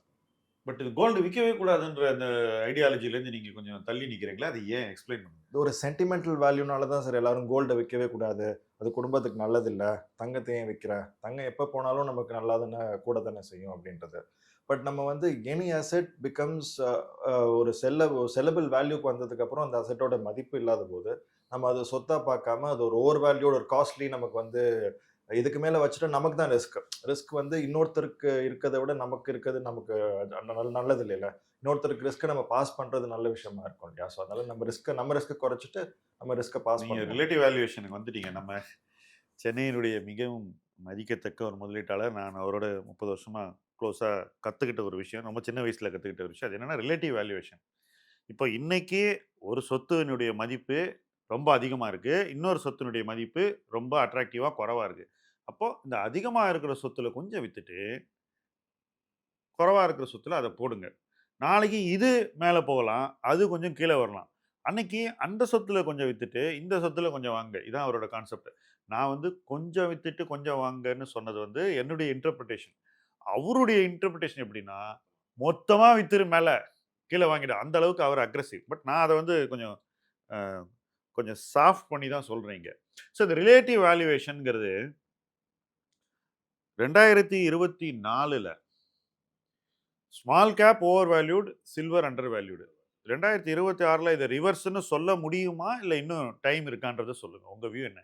A: பட் கோல்டு விற்கவே கூடாதுன்ற அந்த ஐடியாலஜிலேருந்து நீங்கள் கொஞ்சம் தள்ளி நிற்கிறீங்களா? அது ஏன் எக்ஸ்பிளைன் பண்ணுங்க.
E: இது ஒரு சென்டிமெண்டல் வேல்யூனால தான் சார் எல்லாரும் கோல்டை விற்கவே கூடாது, அது குடும்பத்துக்கு நல்லதில்லை, தங்கத்தை ஏன் விற்கிற, தங்கம் எப்போ போனாலும் நமக்கு நல்லா தானே கூட தானே செய்யும் அப்படின்றது. பட் நம்ம வந்து எனி அசெட் பிகம்ஸ் ஒரு செல்லபிள் வேல்யூக்கு வந்ததுக்கப்புறம் அந்த அசெட்டோட மதிப்பு இல்லாத போது நம்ம அது சொத்தாக பார்க்காம அது ஒரு ஓவர் வேல்யூட ஒரு காஸ்ட்லி நமக்கு வந்து இதுக்கு மேலே வச்சுட்டு நமக்கு தான் ரிஸ்க் வந்து இன்னொருத்தருக்கு இருக்கிறத விட நமக்கு இருக்கிறது நமக்கு நல்லது இல்லைல்ல. இன்னொருத்தருக்கு ரிஸ்க்கை நம்ம பாஸ் பண்ணுறது நல்ல விஷயமா இருக்கும் இல்லையா? ஸோ அதனால நம்ம ரிஸ்க்கை குறைச்சிட்டு நம்ம ரிஸ்க்கை பாஸ் பண்ணி
A: ரிலேட்டிவ் வேல்யூவேஷனுக்கு வந்துட்டீங்க. நம்ம சென்னையினுடைய மிகவும் மதிக்கத்தக்க ஒரு முதலீட்டாளர், நான் அவரோட 30 வருஷமாக க்ளோஸாக கற்றுக்கிட்ட ஒரு விஷயம், ரொம்ப சின்ன வயசில் கற்றுக்கிட்ட ஒரு விஷயம், அது என்னென்னா ரிலேட்டிவ் வேல்யூவேஷன். இப்போ இன்றைக்கி ஒரு சொத்தினுடைய மதிப்பு ரொம்ப அதிகமாக இருக்குது, இன்னொரு சொத்தினுடைய மதிப்பு ரொம்ப அட்ராக்டிவாக குறைவாக இருக்குது. அப்போது இந்த அதிகமாக இருக்கிற சொத்துல கொஞ்சம் விற்றுட்டு குறைவாக இருக்கிற சொத்துல அதை போடுங்க. நாளைக்கு இது மேலே போகலாம், அது கொஞ்சம் கீழே வரலாம். அன்னைக்கு அந்த சொத்துல கொஞ்சம் விற்றுட்டு இந்த சொத்துல கொஞ்சம் வாங்க. இதான் அவரோட கான்செப்ட். நான் வந்து கொஞ்சம் விற்றுட்டு கொஞ்சம் வாங்கன்னு சொன்னது வந்து என்னுடைய இன்டர்பிரிட்டேஷன். அவருடைய இன்டர்பிரிட்டேஷன் எப்படின்னா, மொத்தமாக விற்றுரு மேலே கீழே வாங்கிடு, அந்த அளவுக்கு அவர் அக்ரெசிவ். பட் நான் அதை வந்து கொஞ்சம் சாஃப்ட் பண்ணி தான் சொல்கிறீங்க. ஸோ இந்த ரிலேட்டிவ் வேல்யூவேஷனுங்கிறது 2024 small cap overvalued, silver undervalued. 2026 இதை ரிவர்ஸ்ன்னு சொல்ல முடியுமா, இல்லை இன்னும் டைம் இருக்கான்றதை சொல்லுங்கள். உங்கள் வியூ என்ன?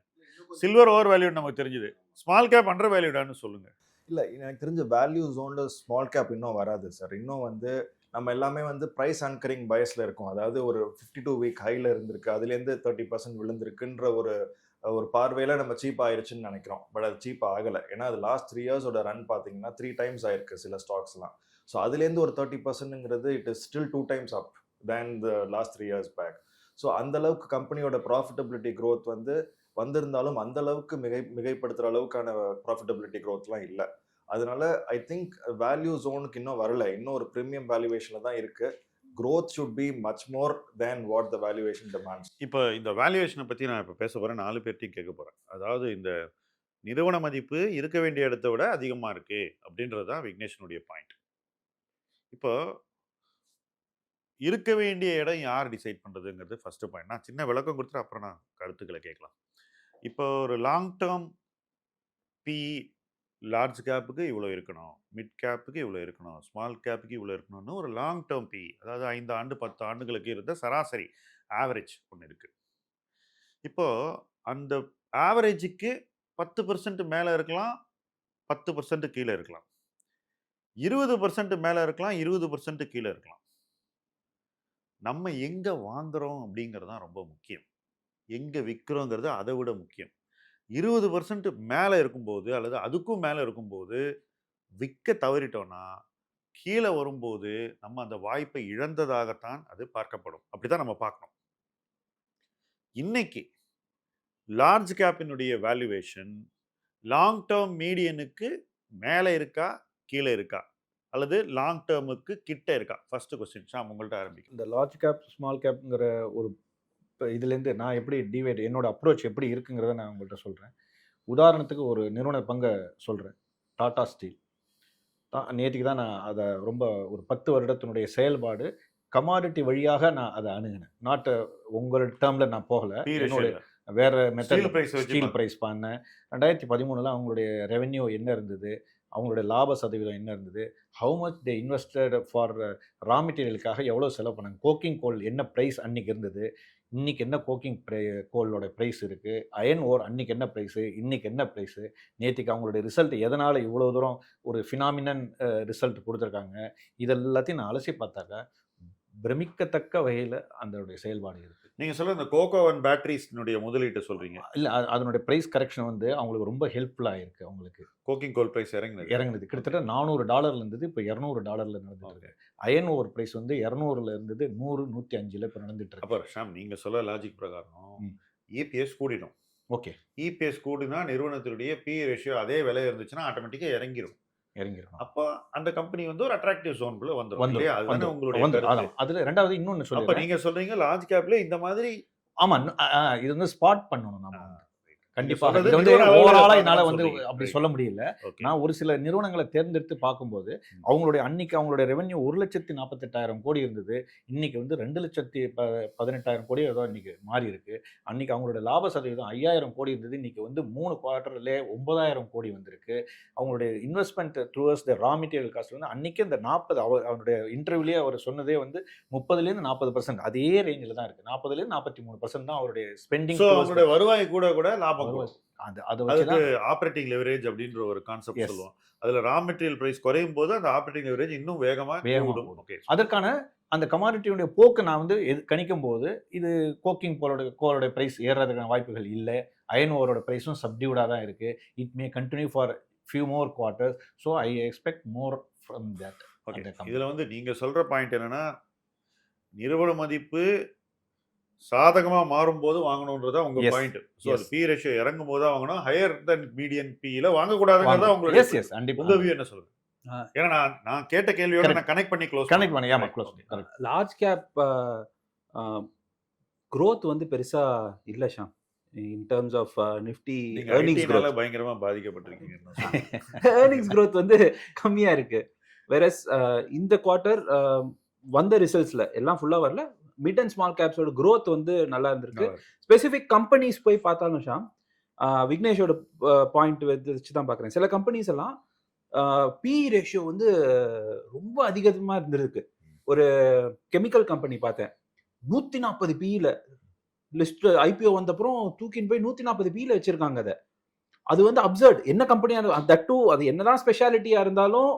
A: சில்வர் ஓவர் வேல்யூடு நமக்கு தெரிஞ்சுது, ஸ்மால் கேப் அண்டர் வேல்யூடான்னு சொல்லுங்கள்.
E: இல்லை, எனக்கு தெரிஞ்ச வேல்யூ ஜோனில் ஸ்மால் கேப் இன்னும் வராது சார். இன்னும் வந்து நம்ம எல்லாமே வந்து ப்ரைஸ் ஆங்கரிங் பயஸில் இருக்கும். அதாவது ஒரு 52 வீக் ஹையில் இருந்திருக்கு, அதுலேருந்து 30% விழுந்திருக்குன்ற ஒரு ஒரு பார்வையில் நம்ம சீப் ஆயிருச்சுன்னு நினைக்கிறோம். பட் அது சீப் ஆகலை. ஏன்னா அது லாஸ்ட் 3 இயர்ஸோட ரன் பார்த்தீங்கன்னா 3 times ஆயிருக்கு சில ஸ்டாக்ஸ்லாம். ஸோ அதுலேருந்து ஒரு 30%ங்கிறது it is still 2 times up than the last 3 years back. So அந்த அளவுக்கு கம்பெனியோட ப்ராஃபிட்டபிலிட்டி growth வந்திருந்தாலும் அந்த அளவுக்கு மிகைப்படுத்துகிற அளவுக்கான ப்ராஃபிட்டபிலிட்டி growthலாம் இல்லை. அதனால ஐ திங்க் வேல்யூ ஜோனுக்கு இன்னும் வரல. இன்னும் ஒரு ப்ரீமியம் வேல்யூவேஷனில் தான் இருக்கு. growth should be much more than what the valuation demands.
A: இப்போ இந்த வேல்யூவேஷனை பற்றி நான் இப்போ பேச போகிறேன், 4 பேர்ட்டையும் கேட்க போகிறேன். அதாவது இந்த நிறுவன மதிப்பு இருக்க வேண்டிய இடத்தை விட அதிகமாக இருக்கு அப்படின்றது தான் விக்னேஷனுடைய பாயிண்ட். இப்போ இருக்க வேண்டிய இடம் யார் டிசைட் பண்ணுறதுங்கிறது ஃபர்ஸ்ட் பாயிண்ட். நான் சின்ன விளக்கம் கொடுத்துட்டு அப்புறம் நான் கருத்துக்களை கேட்கலாம். இப்போ ஒரு லாங் டேர்ம் பிஇ லார்ஜ் கேப்புக்கு இவ்வளோ இருக்கணும், மிட் கேப்புக்கு இவ்வளோ இருக்கணும், ஸ்மால் கேப்புக்கு இவ்வளோ இருக்கணும்னு ஒரு லாங் டேர்ம் பிஇ, அதாவது 5 ஆண்டு 10 ஆண்டுகளுக்கு இருந்த சராசரி ஆவரேஜ் ஒன்று இருக்குது. இப்போது அந்த ஆவரேஜுக்கு 10% மேலே இருக்கலாம், 10% கீழே இருக்கலாம், 20% மேலே இருக்கலாம், 20% கீழே இருக்கலாம். நம்ம எங்கே வாங்குறோம் அப்படிங்கிறது தான் ரொம்ப முக்கியம். எங்கே விற்கிறோங்கிறது அதை விட முக்கியம். 20% மேலே இருக்கும்போது அல்லது அதுக்கும் மேலே இருக்கும்போது விற்க தவறிட்டோம்னா கீழே வரும்போது நம்ம அந்த வாய்ப்பை இழந்ததாகத்தான் அது பார்க்கப்படும். அப்படிதான் நம்ம பார்க்கணும். இன்னைக்கு லார்ஜ் கேப்பினுடைய வேல்யூவேஷன் லாங் டேர்ம் மீடியனுக்கு மேலே இருக்கா கீழே இருக்கா அல்லது லாங் டேர்முக்கு கிட்ட இருக்கா? ஃபர்ஸ்ட் கொஸ்டின் ஷாம் உங்கள்கிட்ட ஆரம்பிக்கும்.
C: இந்த லார்ஜ் கேப் ஸ்மால் கேப்ங்கிற ஒரு இதுலேருந்து நான் எப்படி டிவைட் என்னோட அப்ரோச் எப்படி இருக்குங்கிறத நான் உங்கள்கிட்ட சொல்கிறேன். உதாரணத்துக்கு ஒரு நிறுவன பங்கை சொல்கிறேன், டாடா ஸ்டீல். நேற்றுக்கு தான் நான் அதை ரொம்ப ஒரு 10 வருடத்தினுடைய செயல்பாடு கமாடிட்டி வழியாக நான் அதை அணுகினேன். நாட் உங்கள் டேர்மில் நான் போகலை, என்னோட வேற மெத்தட் ஸ்டீல் ப்ரைஸ் பண்ணேன். 2013 அவங்களுடைய ரெவென்யூ என்ன இருந்தது, அவங்களுடைய லாப சதவீதம் என்ன இருந்தது, how much they invested for raw மெட்டீரியலுக்காக எவ்வளோ செலவு பண்ணாங்க, கோக்கிங் கோல் என்ன ப்ரைஸ் அன்றைக்கி இருந்தது, இன்றைக்கி என்ன கோக்கிங் கோலோட ப்ரைஸ் இருக்குது, அயன் ஓர் அன்றைக்கி என்ன ப்ரைஸு, இன்றைக்கி என்ன ப்ரைஸு, நேற்றுக்கு அவங்களுடைய ரிசல்ட் எதனால் இவ்வளோ தூரம் ஒரு ஃபினாமினன் ரிசல்ட் கொடுத்துருக்காங்க, இதெல்லாத்தையும் நான் அலசி பார்த்தாக்கா பிரமிக்கத்தக்க வகையில் அதனுடைய செயல்பாடு இருக்குது.
A: நீங்கள் சொல்ல இந்த கோகோவன் பேட்டரிஸ்னுடைய முதலீட்டை சொல்கிறீங்க.
C: இல்லை, அதனுடைய ப்ரைஸ் கரெக்ஷன் அவங்களுக்கு ரொம்ப ஹெல்ப்ஃபுல்லாக இருக்குது. அவங்களுக்கு
A: கோக்கிங் கோல் ப்ரைஸ் இறங்குனது
C: கிட்டத்தட்ட $400 இருந்தது, இப்போ $200 நடந்துட்டு இருக்கு. அயன் ஓவர் ப்ரைஸ் 200 இருந்தது 100 105 இப்போ நடந்துட்டு இருக்கு.
A: அப்புறம் ஷாம் நீங்கள் சொல்ல லாஜிக் பிரகாரம் இபிஎஸ் கூடிடும்.
C: ஓகே,
A: இபிஎஸ் கூடினா நிறுவனத்தினுடைய பி ரேஷியோ அதே விலை இருந்துச்சுன்னா ஆட்டோமேட்டிக்காக இறங்கிடும். அப்போ அந்த கம்பெனி ஒரு அட்ராக்டிவ் ஜோன்குள்ள வந்துடும். அதுதானே உங்களுடைய
C: அதுல ரெண்டாவது இன்னொன்னு சொல்லுங்க.
A: அப்ப நீங்க சொல்றீங்க லார்ஜ் கேப்ல இந்த மாதிரி.
C: ஆமா, இது ஸ்பாட் பண்ணணும் நம்ம. கண்டிப்பாக இது ஓவராலா என்னால அப்படி சொல்ல முடியல. நான் ஒரு சில நிறுவனங்களை தேர்ந்தெடுத்து பார்க்கும்போது அவங்களுடைய அன்னைக்கு அவங்களுடைய ரெவென்யூ 1,48,000 கோடி இருந்தது, இன்னைக்கு 2,18,000 கோடி ஏதோ இன்னைக்கு மாறி இருக்கு. அன்னைக்கு அவங்களுடைய லாப சதவீதம் 5,000 கோடி இருந்தது, இன்னைக்கு 3 குவார்டர்ல 9,000 கோடி வந்திருக்கு. அவங்களுடைய investment towards the raw material cost அன்னைக்கு இந்த 40 அவருடைய இன்டர்வியூலேயே அவர் சொன்னதே 30% 40% அதே ரேஞ்சில் தான் இருக்கு. 40% 43% தான் அவருடைய ஸ்பெண்டிங்.
A: அவங்களுடைய வருவாய் கூட லாபம்
C: அதுக்கு
A: ஆப்பரேட்டிங் லெவரேஜ் அப்படின்ற ஒரு கான்செப்ட் சொல்லுவோம். அதுல ரா மெட்டீரியல் பிரைஸ் குறையும் போது அந்த ஆப்பரேட்டிங் லெவரேஜ் இன்னும் வேகமா கூடும்.
C: அதற்கான அந்த கமாடிட்டியுடைய போக்கு நான் கணிக்கும் போது இது கோக்கிங் கோலோட பிரைஸ் ஏறதுக்கான வாய்ப்புகள் இல்லை. அயன் ஓவரோட பிரைஸும் சப்டியூடா தான் இருக்கு. It may continue for few more quarters. So I expect more from that.
A: இதுல நீங்க சொல்ற பாயிண்ட் என்னன்னா, நிறுவன மதிப்பு சாதகமா மாறும்போது வாங்கணும்ன்றதா உங்க பாயிண்ட். சோ அது பி ரேஷியோ இறங்கும் போது வாங்கணும், ஹையர் தென் மீடியன் பில வாங்க கூடாதுங்கறத உங்களுடைய உங்க வியூ என்ன சொல்லுங்க? ஏன்னா நான் கேட்ட கேள்வியோட நான் கனெக்ட் பண்ணி
B: லார்ஜ் கேப் growth பெருசா இல்ல Sham. In terms of Nifty earnings growth
A: பயங்கரமா பாதிக்கப்பட்டிருக்கீங்க.
B: earnings growth கம்மியா இருக்கு. whereas இந்த குவார்ட்டர் வந்த ரிசல்ட்ஸ்ல எல்லாம் ஃபுல்லா வரல. மிட் அண்ட் ஸ்மால் கேப்ஸோட growth நல்லா இருந்திருக்கு. ஸ்பெசிஃபிக் கம்பெனிஸ் போய் பார்த்தாலும் ஷாம், விக்னேஷோட பாயிண்ட் வச்சு தான் பார்க்குறேன். சில கம்பெனிஸ் எல்லாம் பி ரேஷியோ ரொம்ப அதிகமாக இருந்திருக்கு. ஒரு கெமிக்கல் கம்பெனி பார்த்தேன், 140 பிஇல லிஸ்ட் ஐபிஓ வந்தப்புறம் தூக்கின்னு போய் 140 பிஇல வச்சிருக்காங்க. அது அப்சர்ட். என்ன கம்பெனியா தட் டூ, அது என்னதான் ஸ்பெஷாலிட்டியா இருந்தாலும்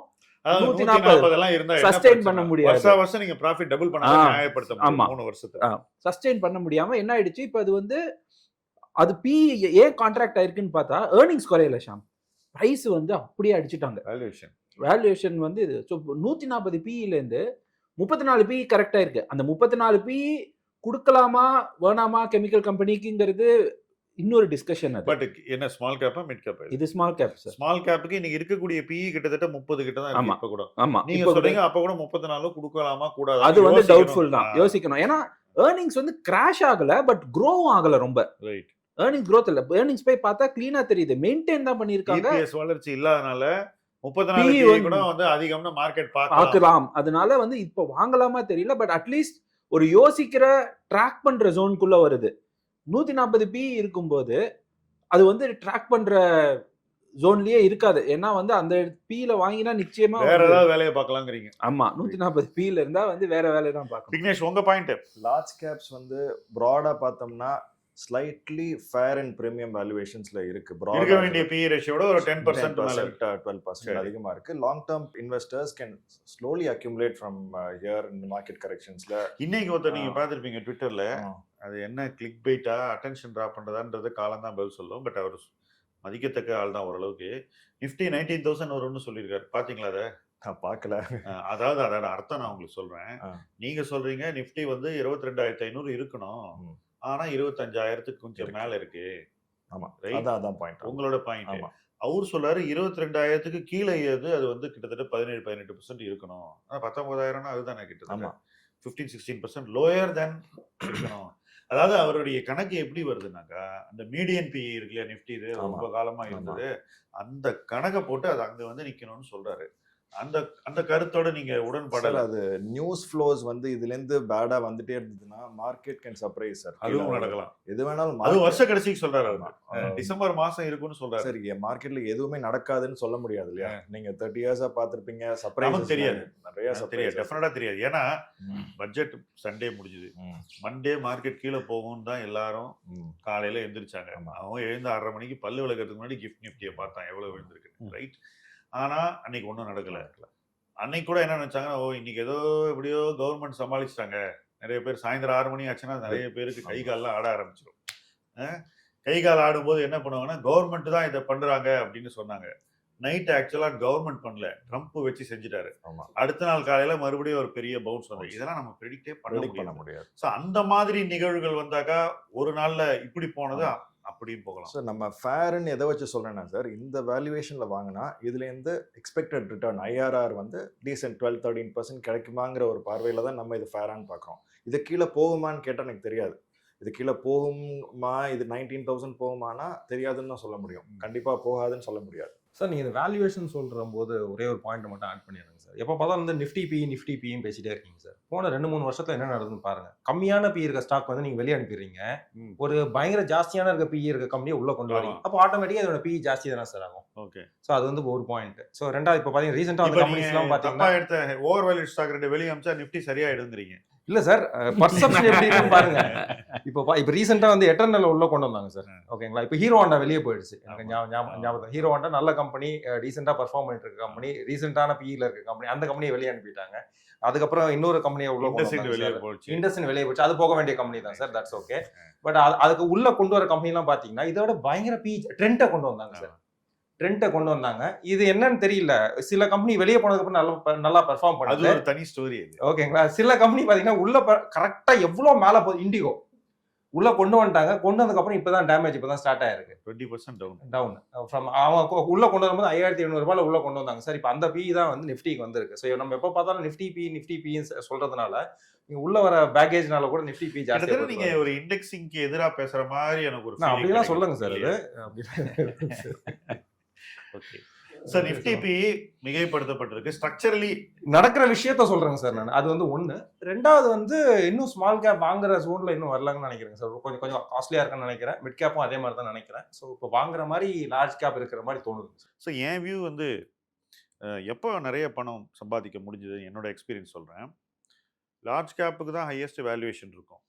B: 140 சஸ்டெயின் பண்ண முடியாது.
A: வருஷம் நீங்க ப்ராஃபிட் டபுள் பண்ணாம நியாயப்படுத்த முடியும் 3 வருஷத்துல.
B: சஸ்டெயின் பண்ண முடியாம என்ன ஆயிடுச்சு, இப்போ அது அது ஏன் கான்ட்ராக்ட் ஆயிருக்குன்னு பார்த்தா ஏர்னிங்ஸ் குறையல ஷாம், பிரைஸ் வந்து அப்படியே அடிச்சுட்டாங்க.
A: வேல்யூஷன்
B: வேல்யூவேஷன் வந்து இது 140 பிஇலேருந்து 34 பிஇ கரெக்டா இருக்கு. அந்த 34 பிஇ கொடுக்கலாமா வேணாமா கெமிக்கல் கம்பெனிக்குங்கிறது இன்னொரு டிஸ்கஷன். அது
A: பட் என்ன ஸ்மால் கேப்பா மிட் கேப்பா?
B: இது ஸ்மால் கேப் சார்.
A: ஸ்மால் கேப்புக்கு இன்னைக்கு இருக்கக்கூடிய பிஇ கிட்டத்தட்ட 30 கிட்ட தான்
B: ஆமா.
A: இருக்கு இப்ப கூட.
B: ஆமா,
A: நீங்க
B: இப்ப கூட
A: சொல்றீங்க அப்ப கூட 34 கொடுக்கலாமா கூடாதா?
B: அது வந்து டவுட்ஃபுல் தான், யோசிக்கணும். ஏன்னா ஏர்னிங்ஸ் வந்து கிராஷ் ஆகல, பட் க்ரோவும் ஆகல ரொம்ப.
A: ரைட்.
B: ஏர்னிங்ஸ் growth இல்ல. ஏர்னிங்ஸ் போய் பார்த்தா கிளீனா தெரியுது, மெயின்டைன் தான் பண்ணியிருக்காங்க.
A: இபிஎஸ் வளர்ச்சி இல்லாதனால 34
B: PE
A: PE கூட வந்து அதிகம்னு மார்க்கெட் பார்க்கலாம்.
B: பார்க்கலாம். அதனால வந்து இப்போ வாங்கலாமா தெரியல, பட் அட்லீஸ்ட் ஒரு யோசிக்கிற ட்ராக் பண்ற ஜோனுக்குள்ள வருது. 140 பிஇ இருக்கும்போது அது வந்து ட்ராக் பண்ற ஜோன்லயே இருக்காது. ஏன்னா வந்து அந்த பிஇல வாங்கினா நிச்சயமா
A: வேற
B: வந்து-
A: ஏதாவது வேலையை பார்க்கலாங்கிறீங்க.
B: ஆமா, 140 பிஇல இருந்தா வந்து வேற வேலை தான் பார்க்கணும்.
A: விக்னேஷ் உங்க பாயிண்ட்.
E: லார்ஜ் கேப்ஸ் வந்து ப்ராடா பார்த்தோம்னா ஸ்லைட்லி ஃபேர் அண்ட் பிரீமியம் வேல்யூவேஷன்ஸ்ல இருக்கு.
A: இருக்க வேண்டிய பிஇ ரேஷியோட ஒரு 10% மேல
E: 12%
A: சரி.
E: அதிகமா இருக்கு. Long term investors can slowly accumulate from here in market கரெக்ஷன்ஸ்ல.
A: இன்னைக்கு ஒருத்தர் நீங்க பார்த்திருப்பீங்க ட்விட்டர்ல, அது என்ன கிளிக் பைட்டா அட்டென்ஷன் டிரா பண்றதான்றது காலம் தான் பதில் சொல்லும். பட் அவர் மதிக்கத்தக்க ஆள் தான் ஓரளவுக்கு. நிஃப்டி 19,000 வரும்னு சொல்லியிருக்காரு. பாத்தீங்களா அதை?
E: நான் பார்க்கல.
A: அதாவது அதோட அர்த்தம் நான் உங்களுக்கு சொல்றேன்.
E: ஆ.
A: நீங்க சொல்றீங்க நிஃப்டி வந்து 22,500 இருக்கணும்,
E: ம்.
A: ஆனா 25,000 கொஞ்சம்
E: இருக்கு.
A: மேல இருக்கு.
E: ஆமா,
A: Right.
E: அதான் பாயிண்ட்.
A: உங்களோட பாயிண்ட்.
E: ஆமா.
A: அவர் சொல்றாரு 22,000 கீழே அது வந்து கிட்டத்தட்ட 17-18% இருக்கணும். 19,000 அதுதானே கிட்டத்தட்ட
E: ஆமா.
A: 15-16% லோயர் தென் இருக்கணும். அதாவது அவருடைய கணக்கு எப்படி வருதுனாக்கா, அந்த மீடியன் பி இருக்கு இல்லையா நிஃப்டி, இது
E: ஆமா.
A: ரொம்ப காலமா இருந்தது, அந்த கணக்கை போட்டு அது அங்க வந்து நிக்கணும்னு சொல்றாரு. அந்த அந்த கருத்தோட நீங்க
E: சார்,
A: உடன்படல?
E: அது நியூஸ் ஃப்ளோஸ் வந்து இதுல இருந்து பேடா வந்துட்டே இருந்ததுன்னா மார்க்கெட் கேன் சர்ப்ரைஸ் சார்.
A: அதுவும் நடக்கலாம்.
E: எது வேணாலும்
A: அது
E: market-
A: வருஷ கடைசிக்கு சொல்றாரு அவரு.
E: ஆமா.
A: டிசம்பர் மாசம் இருக்குன்னு சொல்றாரு.
E: சரி, மார்க்கெட்ல எதுவுமே நடக்காதுன்னு சொல்ல முடியாது இல்லையா? நீங்க 30 இயர்ஸா பாத்திருப்பீங்க.
A: நமக்கு
E: சர்ப்ரைஸ்
A: தெரியாது.
E: நிறைய
A: தெரியாது,
E: சர்ப்ரைஸ்.
A: டெஃபினட்டா தெரியாது. ஏன்னா பட்ஜெட் சண்டே முடிஞ்சுது, மண்டே மார்க்கெட் கீழே போகும்னு தான் எல்லாரும் காலையில எந்திரிச்சாங்க.
E: ஆமா.
A: அவன் எழுந்து 6:30 மணிக்கு பல்லு விளக்கிறதுக்கு முன்னாடி கிஃப்ட் நிஃப்டியை பார்த்தான் எவ்வளவு விழுந்திருக்கு. ரைட். ஆனா அன்னைக்கு ஒன்றும் நடக்கல. அன்னைக்கு கூட என்ன நினைச்சாங்கன்னா, ஓ இன்னைக்கு ஏதோ எப்படியோ கவர்மெண்ட் சமாளிச்சிட்டாங்க. நிறைய பேர் சாயந்தரம் 6 மணி ஆச்சுன்னா நிறைய பேருக்கு கை கால்லாம் ஆட ஆரம்பிச்சிடும். கை கால் ஆடும்போது என்ன பண்ணுவாங்கன்னா, கவர்மெண்ட் தான் இதை பண்றாங்க அப்படின்னு சொன்னாங்க. நைட் ஆக்சுவலா கவர்மெண்ட் பண்ணல, ட்ரம்ப் வச்சு செஞ்சுட்டாரு.
E: ஆமா.
A: அடுத்த நாள் காலையில மறுபடியும் ஒரு பெரிய பவுன்ஸ் வந்தது. இதெல்லாம் நம்ம ப்ரெடிக்டே பண்ண
E: predict பண்ண
A: முடியாது.
E: முடியாது.
A: ஸோ அந்த மாதிரி நிகழ்வுகள் வந்தாக்கா ஒரு நாள்ல இப்படி போனது அப்படியும் போகலாம்.
E: சார், நம்ம ஃபேர்னு எதை வச்சு சொல்றேன்னா சார், இந்த வேல்யூவேஷன்ல வாங்கினா இதுல இருந்து எக்ஸ்பெக்டட் ரிட்டர்ன் IRR வந்து டீசென்ட் 12-13% கிடைக்குமாங்கிற ஒரு பார்வையில தான் நம்ம இது ஃபேரான்னு பார்க்குறோம். இது கீழே போகுமான்னு கேட்டால் எனக்கு தெரியாது. இது கீழே போகுமா, இது 19,000 போகுமானா தெரியாதுன்னு தான் சொல்ல முடியும். கண்டிப்பா போகாதுன்னு சொல்ல முடியாது.
D: சார் நீங்கள் இந்த வேல்யூவேஷன் சொல்கிற போது ஒரே ஒரு பாயிண்ட் மட்டும் ஆட் பண்ணிடுங்க சார். எப்போ பார்த்தாலும் வந்து நிஃப்டி பின்னு பேசிட்டே இருக்கீங்க சார். போன 2-3 வருஷத்துல என்ன நடக்குதுன்னு பாருங்க. கம்மியான பி இருக்க ஸ்டாக் வந்து நீங்க வெளியே அனுப்பிடுறீங்க, ஒரு பயங்கர ஜாஸ்தியான இருக்க பி இருக்க கம்பெனியை உள்ள கொண்டு வரீங்க. அப்போ ஆட்டோமேட்டிக்கா அதோட பி ஜாஸ்தி தானே சார் ஆகும்.
A: ஓகே.
D: ஸோ அது வந்து ஒரு பாயிண்ட். ஸோ ரெண்டாவது இப்போ பார்த்தீங்கன்னா ரீசெண்டாக வந்து கம்பெனிஸ்லாம் பார்த்தீங்கன்னா
A: தப்பா எடுத்த ஓவர் வேல்யூ ஸ்டாக் ரெண்டு வெளியே அமிச்சா நிஃப்டி சரியாயிடுங்கிறீங்க.
D: இல்ல சார், பர்செப்ஷன் எப்படி இருக்குன்னு பாருங்க. இப்போ ரீசெண்டா வந்து எட்டர்னல் உள்ள கொண்டு வந்தாங்க சார். ஓகேங்களா? இப்போ ஹீரோ ஹோண்டா வெளியே போயிடுச்சு. எனக்கு ஞாபகம். ஹீரோ ஹோண்டா நல்ல கம்பெனி, டீசெண்டா பர்ஃபார்ம் பண்ணிட்டு இருக்க கம்பெனி, ரீசெண்டான பிஇல இருக்க கம்பெனி, அந்த கம்பெனியை வெளியே அனுப்பிட்டாங்க. அதுக்கப்புறம் இன்னொரு கம்பெனியை உள்ள கொண்டு
A: வெளியே
D: வந்தாங்க.
A: போச்சு.
D: இண்டஸ்ட்ரி வெளியே போச்சு. அது போக வேண்டிய கம்பெனி தான் சார். That's okay. பட் அதுக்கு உள்ள கொண்டு வர கம்பெனி எல்லாம் பாத்தீங்கன்னா இதோட பயங்கர ட்ரெண்டை கொண்டு வந்தாங்க சார். ட்ரெண்டை கொண்டு வந்தாங்க. இது என்னன்னு தெரியல. சில கம்பெனி வெளியே போனதுக்கு அப்புறம் நல்லா பெர்ஃபார்ம்
A: அது
D: பண்ணுது.
A: ஒரு தனி ஸ்டோரி அது.
D: ஓகேங்களா? சில கம்பெனி பாத்தீங்கன்னா உள்ள கரெக்டா எவ்வளவு மேல போகுது. இண்டிகோ உள்ள கொண்டு வந்துட்டாங்க. கொண்டு வந்ததுக்கு அப்புறம் இப்பதான் டேமேஜ் இப்பதான் ஸ்டார்ட் ஆயிருக்கு.
A: 20%
D: டவுன் ஃப்ரம் அவங்க உள்ள கொண்டு வரும்போது 5,700 உள்ள கொண்டு வந்தாங்க சார். இப்போ அந்த பி தான் வந்து நிஃப்டிக்கு வந்திருக்கு. ஸோ நம்ம எப்போ பார்த்தாலும் நிஃப்டி பி சொல்றதுனால நீங்க உள்ள வர பேக்கேஜ்னால கூட நிஃப்டி பி ஜாஸ்தியா
A: கிட்டத்தட்ட நீங்க ஒரு இண்டெக்ஸிங்க்கு எதிரா பேசுற மாதிரி எனக்கு ஒரு feeling
D: அப்படிலாம் சொல்லுங்க சார்.
A: இல்லையா?
D: அது
A: ஓகே சார், நிஃப்டி பி மிகைப்படுத்தப்பட்டிருக்கு. ஸ்ட்ரக்சரலி
D: நடக்கிற விஷயத்த சொல்றேங்க சார் நான். அது வந்து ஒண்ணு. ரெண்டாவது வந்து இன்னும் ஸ்மால் கேப் வாங்குற ஜோன்ல இன்னும் வரலன்னு நினைக்கிறேன் சார். கொஞ்சம் காஸ்ட்லியா இருக்குன்னு நினைக்கிறேன். மிட் கேப்பும் அதே மாதிரி தான் நினைக்கிறேன். ஸோ இப்போ வாங்குற மாதிரி லார்ஜ் கேப் இருக்கிற மாதிரி தோணுது.
A: ஸோ என் வியூ வந்து எப்போ நிறைய பணம் சம்பாதிக்க முடிஞ்சது என்னோட எக்ஸ்பீரியன்ஸ் சொல்கிறேன். லார்ஜ் கேப்புக்கு தான் ஹையஸ்ட் வேல்யூவேஷன் இருக்கும்.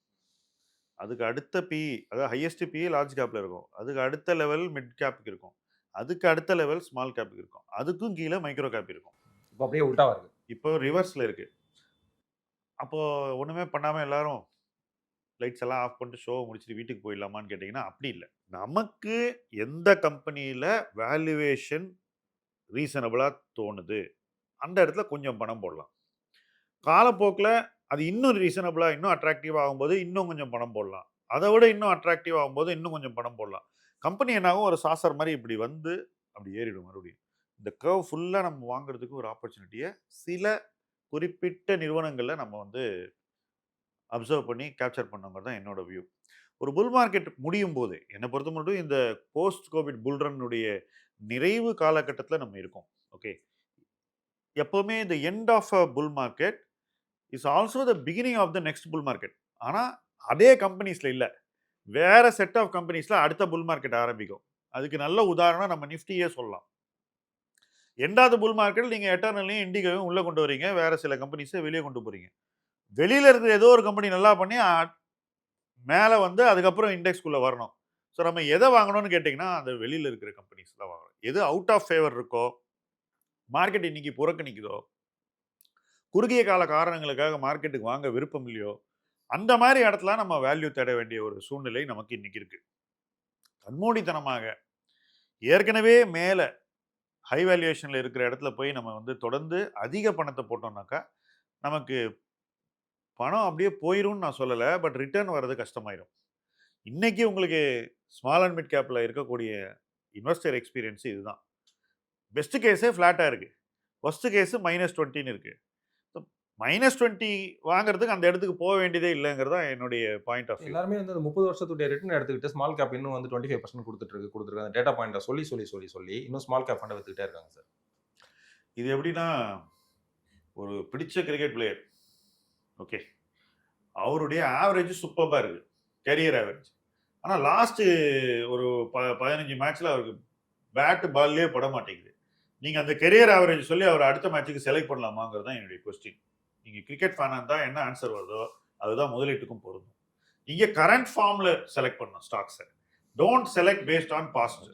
A: அதுக்கு அடுத்த பி, அதாவது ஹையஸ்ட் பி லார்ஜ் கேப்பில் இருக்கும். அதுக்கு அடுத்த லெவல் மிட் கேப்புக்கு இருக்கும். அதுக்கு அடுத்த லெவல் ஸ்மால் கேப்புக்கு இருக்கும். அதுக்கும் கீழே மைக்ரோ கேப் இருக்கும்.
D: இப்போ அப்படியே உல்டா வருது.
A: இப்போ ரிவர்ஸில் இருக்குது. அப்போது ஒன்றுமே பண்ணாமல் எல்லாரும் லைட்ஸ் எல்லாம் ஆஃப் பண்ணிட்டு ஷோ முடிச்சுட்டு வீட்டுக்கு போயிடலாமான்னு கேட்டிங்கன்னா அப்படி இல்லை. நமக்கு எந்த கம்பெனியில் வேல்யூவேஷன் ரீசனபிளாக தோணுது அந்த இடத்துல கொஞ்சம் பணம் போடலாம். காலப்போக்கில் அது இன்னும் ரீசனபிளாக இன்னும் அட்ராக்டிவ் ஆகும்போது இன்னும் கொஞ்சம் பணம் போடலாம். அதை விட இன்னும் அட்ராக்டிவ் ஆகும்போது இன்னும் கொஞ்சம் பணம் போடலாம். கம்பெனி என்னாகும் ஒரு சாசர் மாதிரி இப்படி வந்து அப்படி ஏறிடும் மறுபடியும். இந்த கர்வ் ஃபுல்லாக நம்ம வாங்குறதுக்கு ஒரு ஆப்பர்ச்சுனிட்டியை சில குறிப்பிட்ட நிறுவனங்களில் நம்ம வந்து அப்சர்வ் பண்ணி கேப்சர் பண்ண தான் என்னோட வியூ. ஒரு புல் மார்க்கெட் முடியும் போது என்னை பொறுத்த மட்டும் இந்த போஸ்ட் கோவிட் புல்ரனுடைய நிறைவு காலகட்டத்தில் நம்ம இருக்கோம். ஓகே, எப்போவுமே இந்த end of a bull market is also the beginning of the next bull market. ஆனால் அதே கம்பெனிஸில் இல்லை, வேற செட் ஆஃப் கம்பெனிஸில் அடுத்த புல் மார்க்கெட் ஆரம்பிக்கும். அதுக்கு நல்ல உதாரணம் நம்ம நிஃப்டியே சொல்லலாம். எண்டாவது புல் மார்க்கெட் நீங்கள் எட்டர்னலையும் இண்டிகாவையும் உள்ளே கொண்டு வரீங்க, வேற சில கம்பெனிஸை வெளியே கொண்டு போகிறீங்க. வெளியில் இருக்கிற ஏதோ ஒரு கம்பெனி நல்லா பண்ணி மேலே வந்து அதுக்கப்புறம் இண்டெக்ஸ்குள்ளே வரணும். ஸோ நம்ம எதை வாங்கணும்னு கேட்டிங்கன்னா அந்த வெளியில் இருக்கிற கம்பெனிஸ் தான் வாங்கணும். எது அவுட் ஆஃப் ஃபேவர் இருக்கோ, மார்க்கெட் இன்னைக்கு புறக்கணிக்குதோ, குறுகிய கால காரணங்களுக்காக மார்க்கெட்டுக்கு வாங்க விருப்பம் இல்லையோ, அந்த மாதிரி இடத்துல நம்ம வேல்யூ தேட வேண்டிய ஒரு சூழ்நிலை நமக்கு இன்னைக்கு இருக்கு. கண்மூடித்தனமாக ஏற்கனவே மேலே ஹை வேல்யூவேஷனில் இருக்கிற இடத்துல போய் நம்ம வந்து தொடர்ந்து அதிக பணத்தை போட்டோம்னாக்கா நமக்கு பணம் அப்படியே போயிடும்னு நான் சொல்லலை, பட் ரிட்டர்ன் வர்றது கஷ்டமாயிடும். இன்னைக்கு உங்களுக்கு ஸ்மால் அண்ட் மிட் கேப்பில் இருக்கக்கூடிய இன்வெஸ்டர் எக்ஸ்பீரியன்ஸ் இதுதான். பெஸ்ட் கேஸே ஃப்ளாட்டாக இருக்குது, ஃபர்ஸ்ட் கேஸு -20 இருக்குது. -20 வாங்குறதுக்கு அந்த இடத்துக்கு போக வேண்டியதே இல்லைங்கிறதா என்னுடைய பாயிண்ட் ஆஃப் வியூ.
D: எல்லாருமே வந்து 30 வருஷத்துடைய ரிட்டர்ன் எடுத்துக்கிட்டு ஸ்மால் கேப் இன்னும் வந்து 25% கொடுத்துருக்காங்க. டேட்டா பாயிண்ட்டை சொல்லி இன்னும் ஸ்மால் கேப் ஃபண்டை வித்துக்கிட்டே இருக்காங்க சார்.
A: இது எப்படின்னா, ஒரு பிடிச்ச கிரிக்கெட் பிளேயர், ஓகே, அவருடைய ஆவரேஜ் சூப்பராக இருக்குது, கெரியர் ஆவரேஜ். ஆனால் லாஸ்ட்டு ஒரு 15 மேட்ச்சில் அவருக்கு பேட்டு பால்லே பட மாட்டேங்குது. நீங்கள் அந்த கெரியர் ஆவரேஜ் சொல்லி அவர் அடுத்த மேட்ச்சுக்கு செலக்ட் பண்ணலாமாங்கிறது தான் என்னுடைய கொஸ்டின். நீங்கள் கிரிக்கெட் ஃபேனாக இருந்தால் என்ன ஆன்சர் வருதோ அதுதான் முதலீட்டுக்கும் பொருந்தும். நீங்கள் கரண்ட் ஃபார்மில் செலக்ட் பண்ணணும் ஸ்டாக்ஸை. Don't select based on past.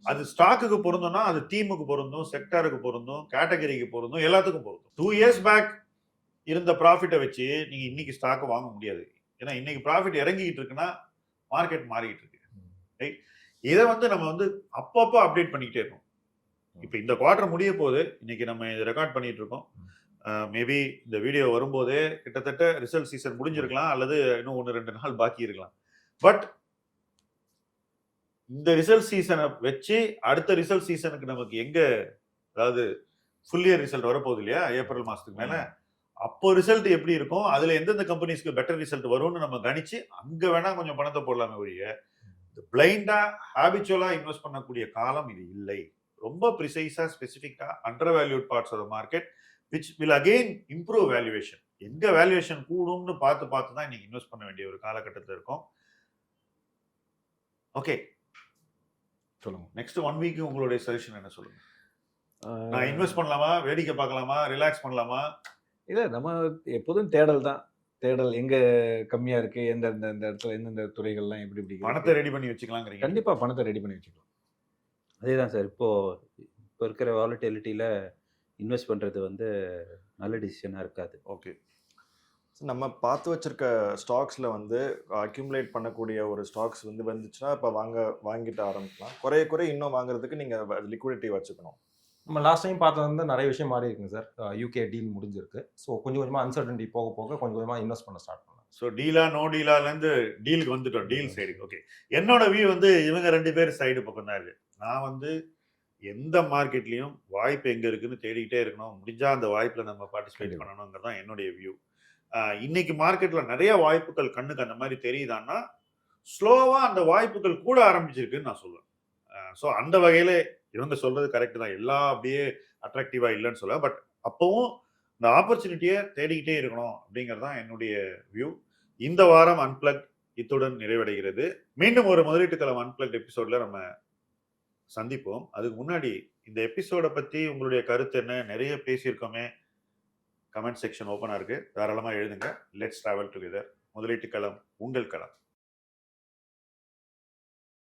A: அது ஸ்டாக்குக்கு பொருந்தும்னா அது டீமுக்கு பொருந்தும், செக்டாருக்கு பொருந்தும், கேட்டகரிக்கு பொருந்தும், எல்லாத்துக்கும் பொருந்தும். 2 இயர்ஸ் பேக் இருந்த ப்ராஃபிட்டை வச்சு நீங்கள் இன்னைக்கு ஸ்டாக்கை வாங்க முடியாது. ஏன்னா இன்னைக்கு ப்ராஃபிட் இறங்கிக்கிட்டு இருக்குன்னா மார்க்கெட் மாறிக்கிட்டு இருக்கு. ரைட், இதை வந்து நம்ம வந்து அப்பப்போ அப்டேட் பண்ணிக்கிட்டே இருக்கோம். இப்போ இந்த குவார்டர் முடிய போது, இன்னைக்கு நம்ம இதை ரெக்கார்ட் பண்ணிட்டு இருக்கோம். மேபி இந்த வீடியோ வரும்போதே கிட்டத்தட்ட ரிசல்ட் சீசன் முடிஞ்சிருக்கலாம், அல்லது இன்னும் 1-2 நாள் பாக்கி இருக்கலாம். பட் இந்த ரிசல்ட் சீசனை வச்சு அடுத்த ரிசல்ட் சீசனுக்கு நமக்கு எங்க, அதாவது ஃபுல் இயர் ரிசல்ட் வரப்போகுது இல்லையா, ஏப்ரல் மாசத்துக்கு மேல, அப்போ ரிசல்ட் எப்படி இருக்கும், அதுல எந்தெந்த கம்பெனிஸ்க்கு பெட்டர் ரிசல்ட் வரும்னு நம்ம கணிச்சு அங்க வேணா கொஞ்சம் பணத்தை போடலாமே ஒழிய பிளைண்டா ஹாபிச்சுவலா இன்வெஸ்ட் பண்ணக்கூடிய காலம் இது இல்லை. ரொம்ப ப்ரிசைஸா ஸ்பெசிஃபிக்கா undervalued parts of the market which will again improve valuation. எங்க வேல்யூவேஷன் கூடும்னு பார்த்து தான் இன்னைக்கு இன்வெஸ்ட் பண்ண வேண்டிய ஒரு காலகட்டத்தில் இருக்கும். ஓகே, சொல்லுங்க, நெக்ஸ்ட் 1 வீக் உங்களுடைய சஜஷன் என்ன சொல்லுங்க. நான் இன்வெஸ்ட் பண்ணலாமா, வேடிக்கை பார்க்கலாமா, ரிலாக்ஸ் பண்ணலாமா?
B: இல்லை, நம்ம எப்போதும் தேடல் தான். தேடல் எங்க கம்மியா இருக்கு, எந்தெந்த இடத்துல எந்தெந்த துறைகள்லாம் எப்படி எப்படி
A: பணத்தை ரெடி பண்ணி வச்சுக்கலாங்கிறீங்க.
B: கண்டிப்பா பணத்தை ரெடி பண்ணி வச்சுக்கலாம். அதேதான் சார். இப்போ இருக்கிற வாலட்டிலிட்டியில இன்வெஸ்ட் பண்றது வந்து நல்ல டிசிஷனா இருக்காது.
A: ஓகே,
E: நம்ம பார்த்து வச்சிருக்க ஸ்டாக்ஸில் வந்து அக்யூமுலேட் பண்ணக்கூடிய ஒரு ஸ்டாக்ஸ் வந்து வந்துச்சுன்னா இப்போ வாங்கிட்டு ஆரம்பிக்கலாம். குறைய இன்னும் வாங்குறதுக்கு நீங்கள் லிக்விடிட்டி வச்சுக்கணும்.
D: நம்ம லாஸ்ட் டைம் பார்த்தது வந்து நிறைய விஷயம் மாறி இருக்குங்க சார். யூகே டீல் முடிஞ்சிருக்கு. ஸோ கொஞ்சம் கொஞ்சமாக அன்சர்டன்டி போக கொஞ்சம் கொஞ்சமாக இன்வெஸ்ட் பண்ண ஸ்டார்ட் பண்ணலாம்.
A: ஸோ டீலா நோ டீலாலேருந்து டீலுக்கு வந்துட்டோம், டீல் சைடு. ஓகே, என்னோட வியூ வந்து இவங்க 2 பேர் சைடு பக்கம் தான் இருக்கு. நான் வந்து எந்த மார்க்கெட்லையும் வாய்ப்பு எங்கே இருக்குன்னு தேடிக்கிட்டே இருக்கணும், முடிஞ்சால் அந்த வாய்ப்பில் நம்ம பார்ட்டிசிபேட் பண்ணணுங்கிறது தான் என்னுடைய வியூ. இன்னைக்கு மார்க்கெட்டில் நிறைய வாய்ப்புகள் கண்ணுக்கு அந்த மாதிரி தெரியுதான்னா ஸ்லோவாக அந்த வாய்ப்புகள் கூட ஆரம்பிச்சிருக்குன்னு நான் சொல்லுவேன். ஸோ அந்த வகையில் இவங்க சொல்றது கரெக்ட் தான், எல்லாம் அப்படியே அட்ராக்டிவாக இல்லைன்னு சொல்ல, பட் அப்போவும் இந்த ஆப்பர்ச்சுனிட்டியை தேடிக்கிட்டே இருக்கணும் அப்படிங்கிறது தான் என்னுடைய வியூ. இந்த வாரம் அன்பிளக்ட் இத்துடன் நிறைவடைகிறது. மீண்டும் ஒரு முதலீட்டுக்களம் அன்பிளக்ட் எபிசோட்ல நம்ம சந்திப்போம். அதுக்கு முன்னாடி இந்த எபிசோடை பற்றி உங்களுடைய கருத்து என்ன, நிறைய பேசியிருக்கோமே, கமெண்ட் செக்ஷன் ஓப்பனாக இருக்கு, தாராளமாக எழுதுங்க. Let's travel together. முதலீட்டுக்களம் உங்கள் களம்.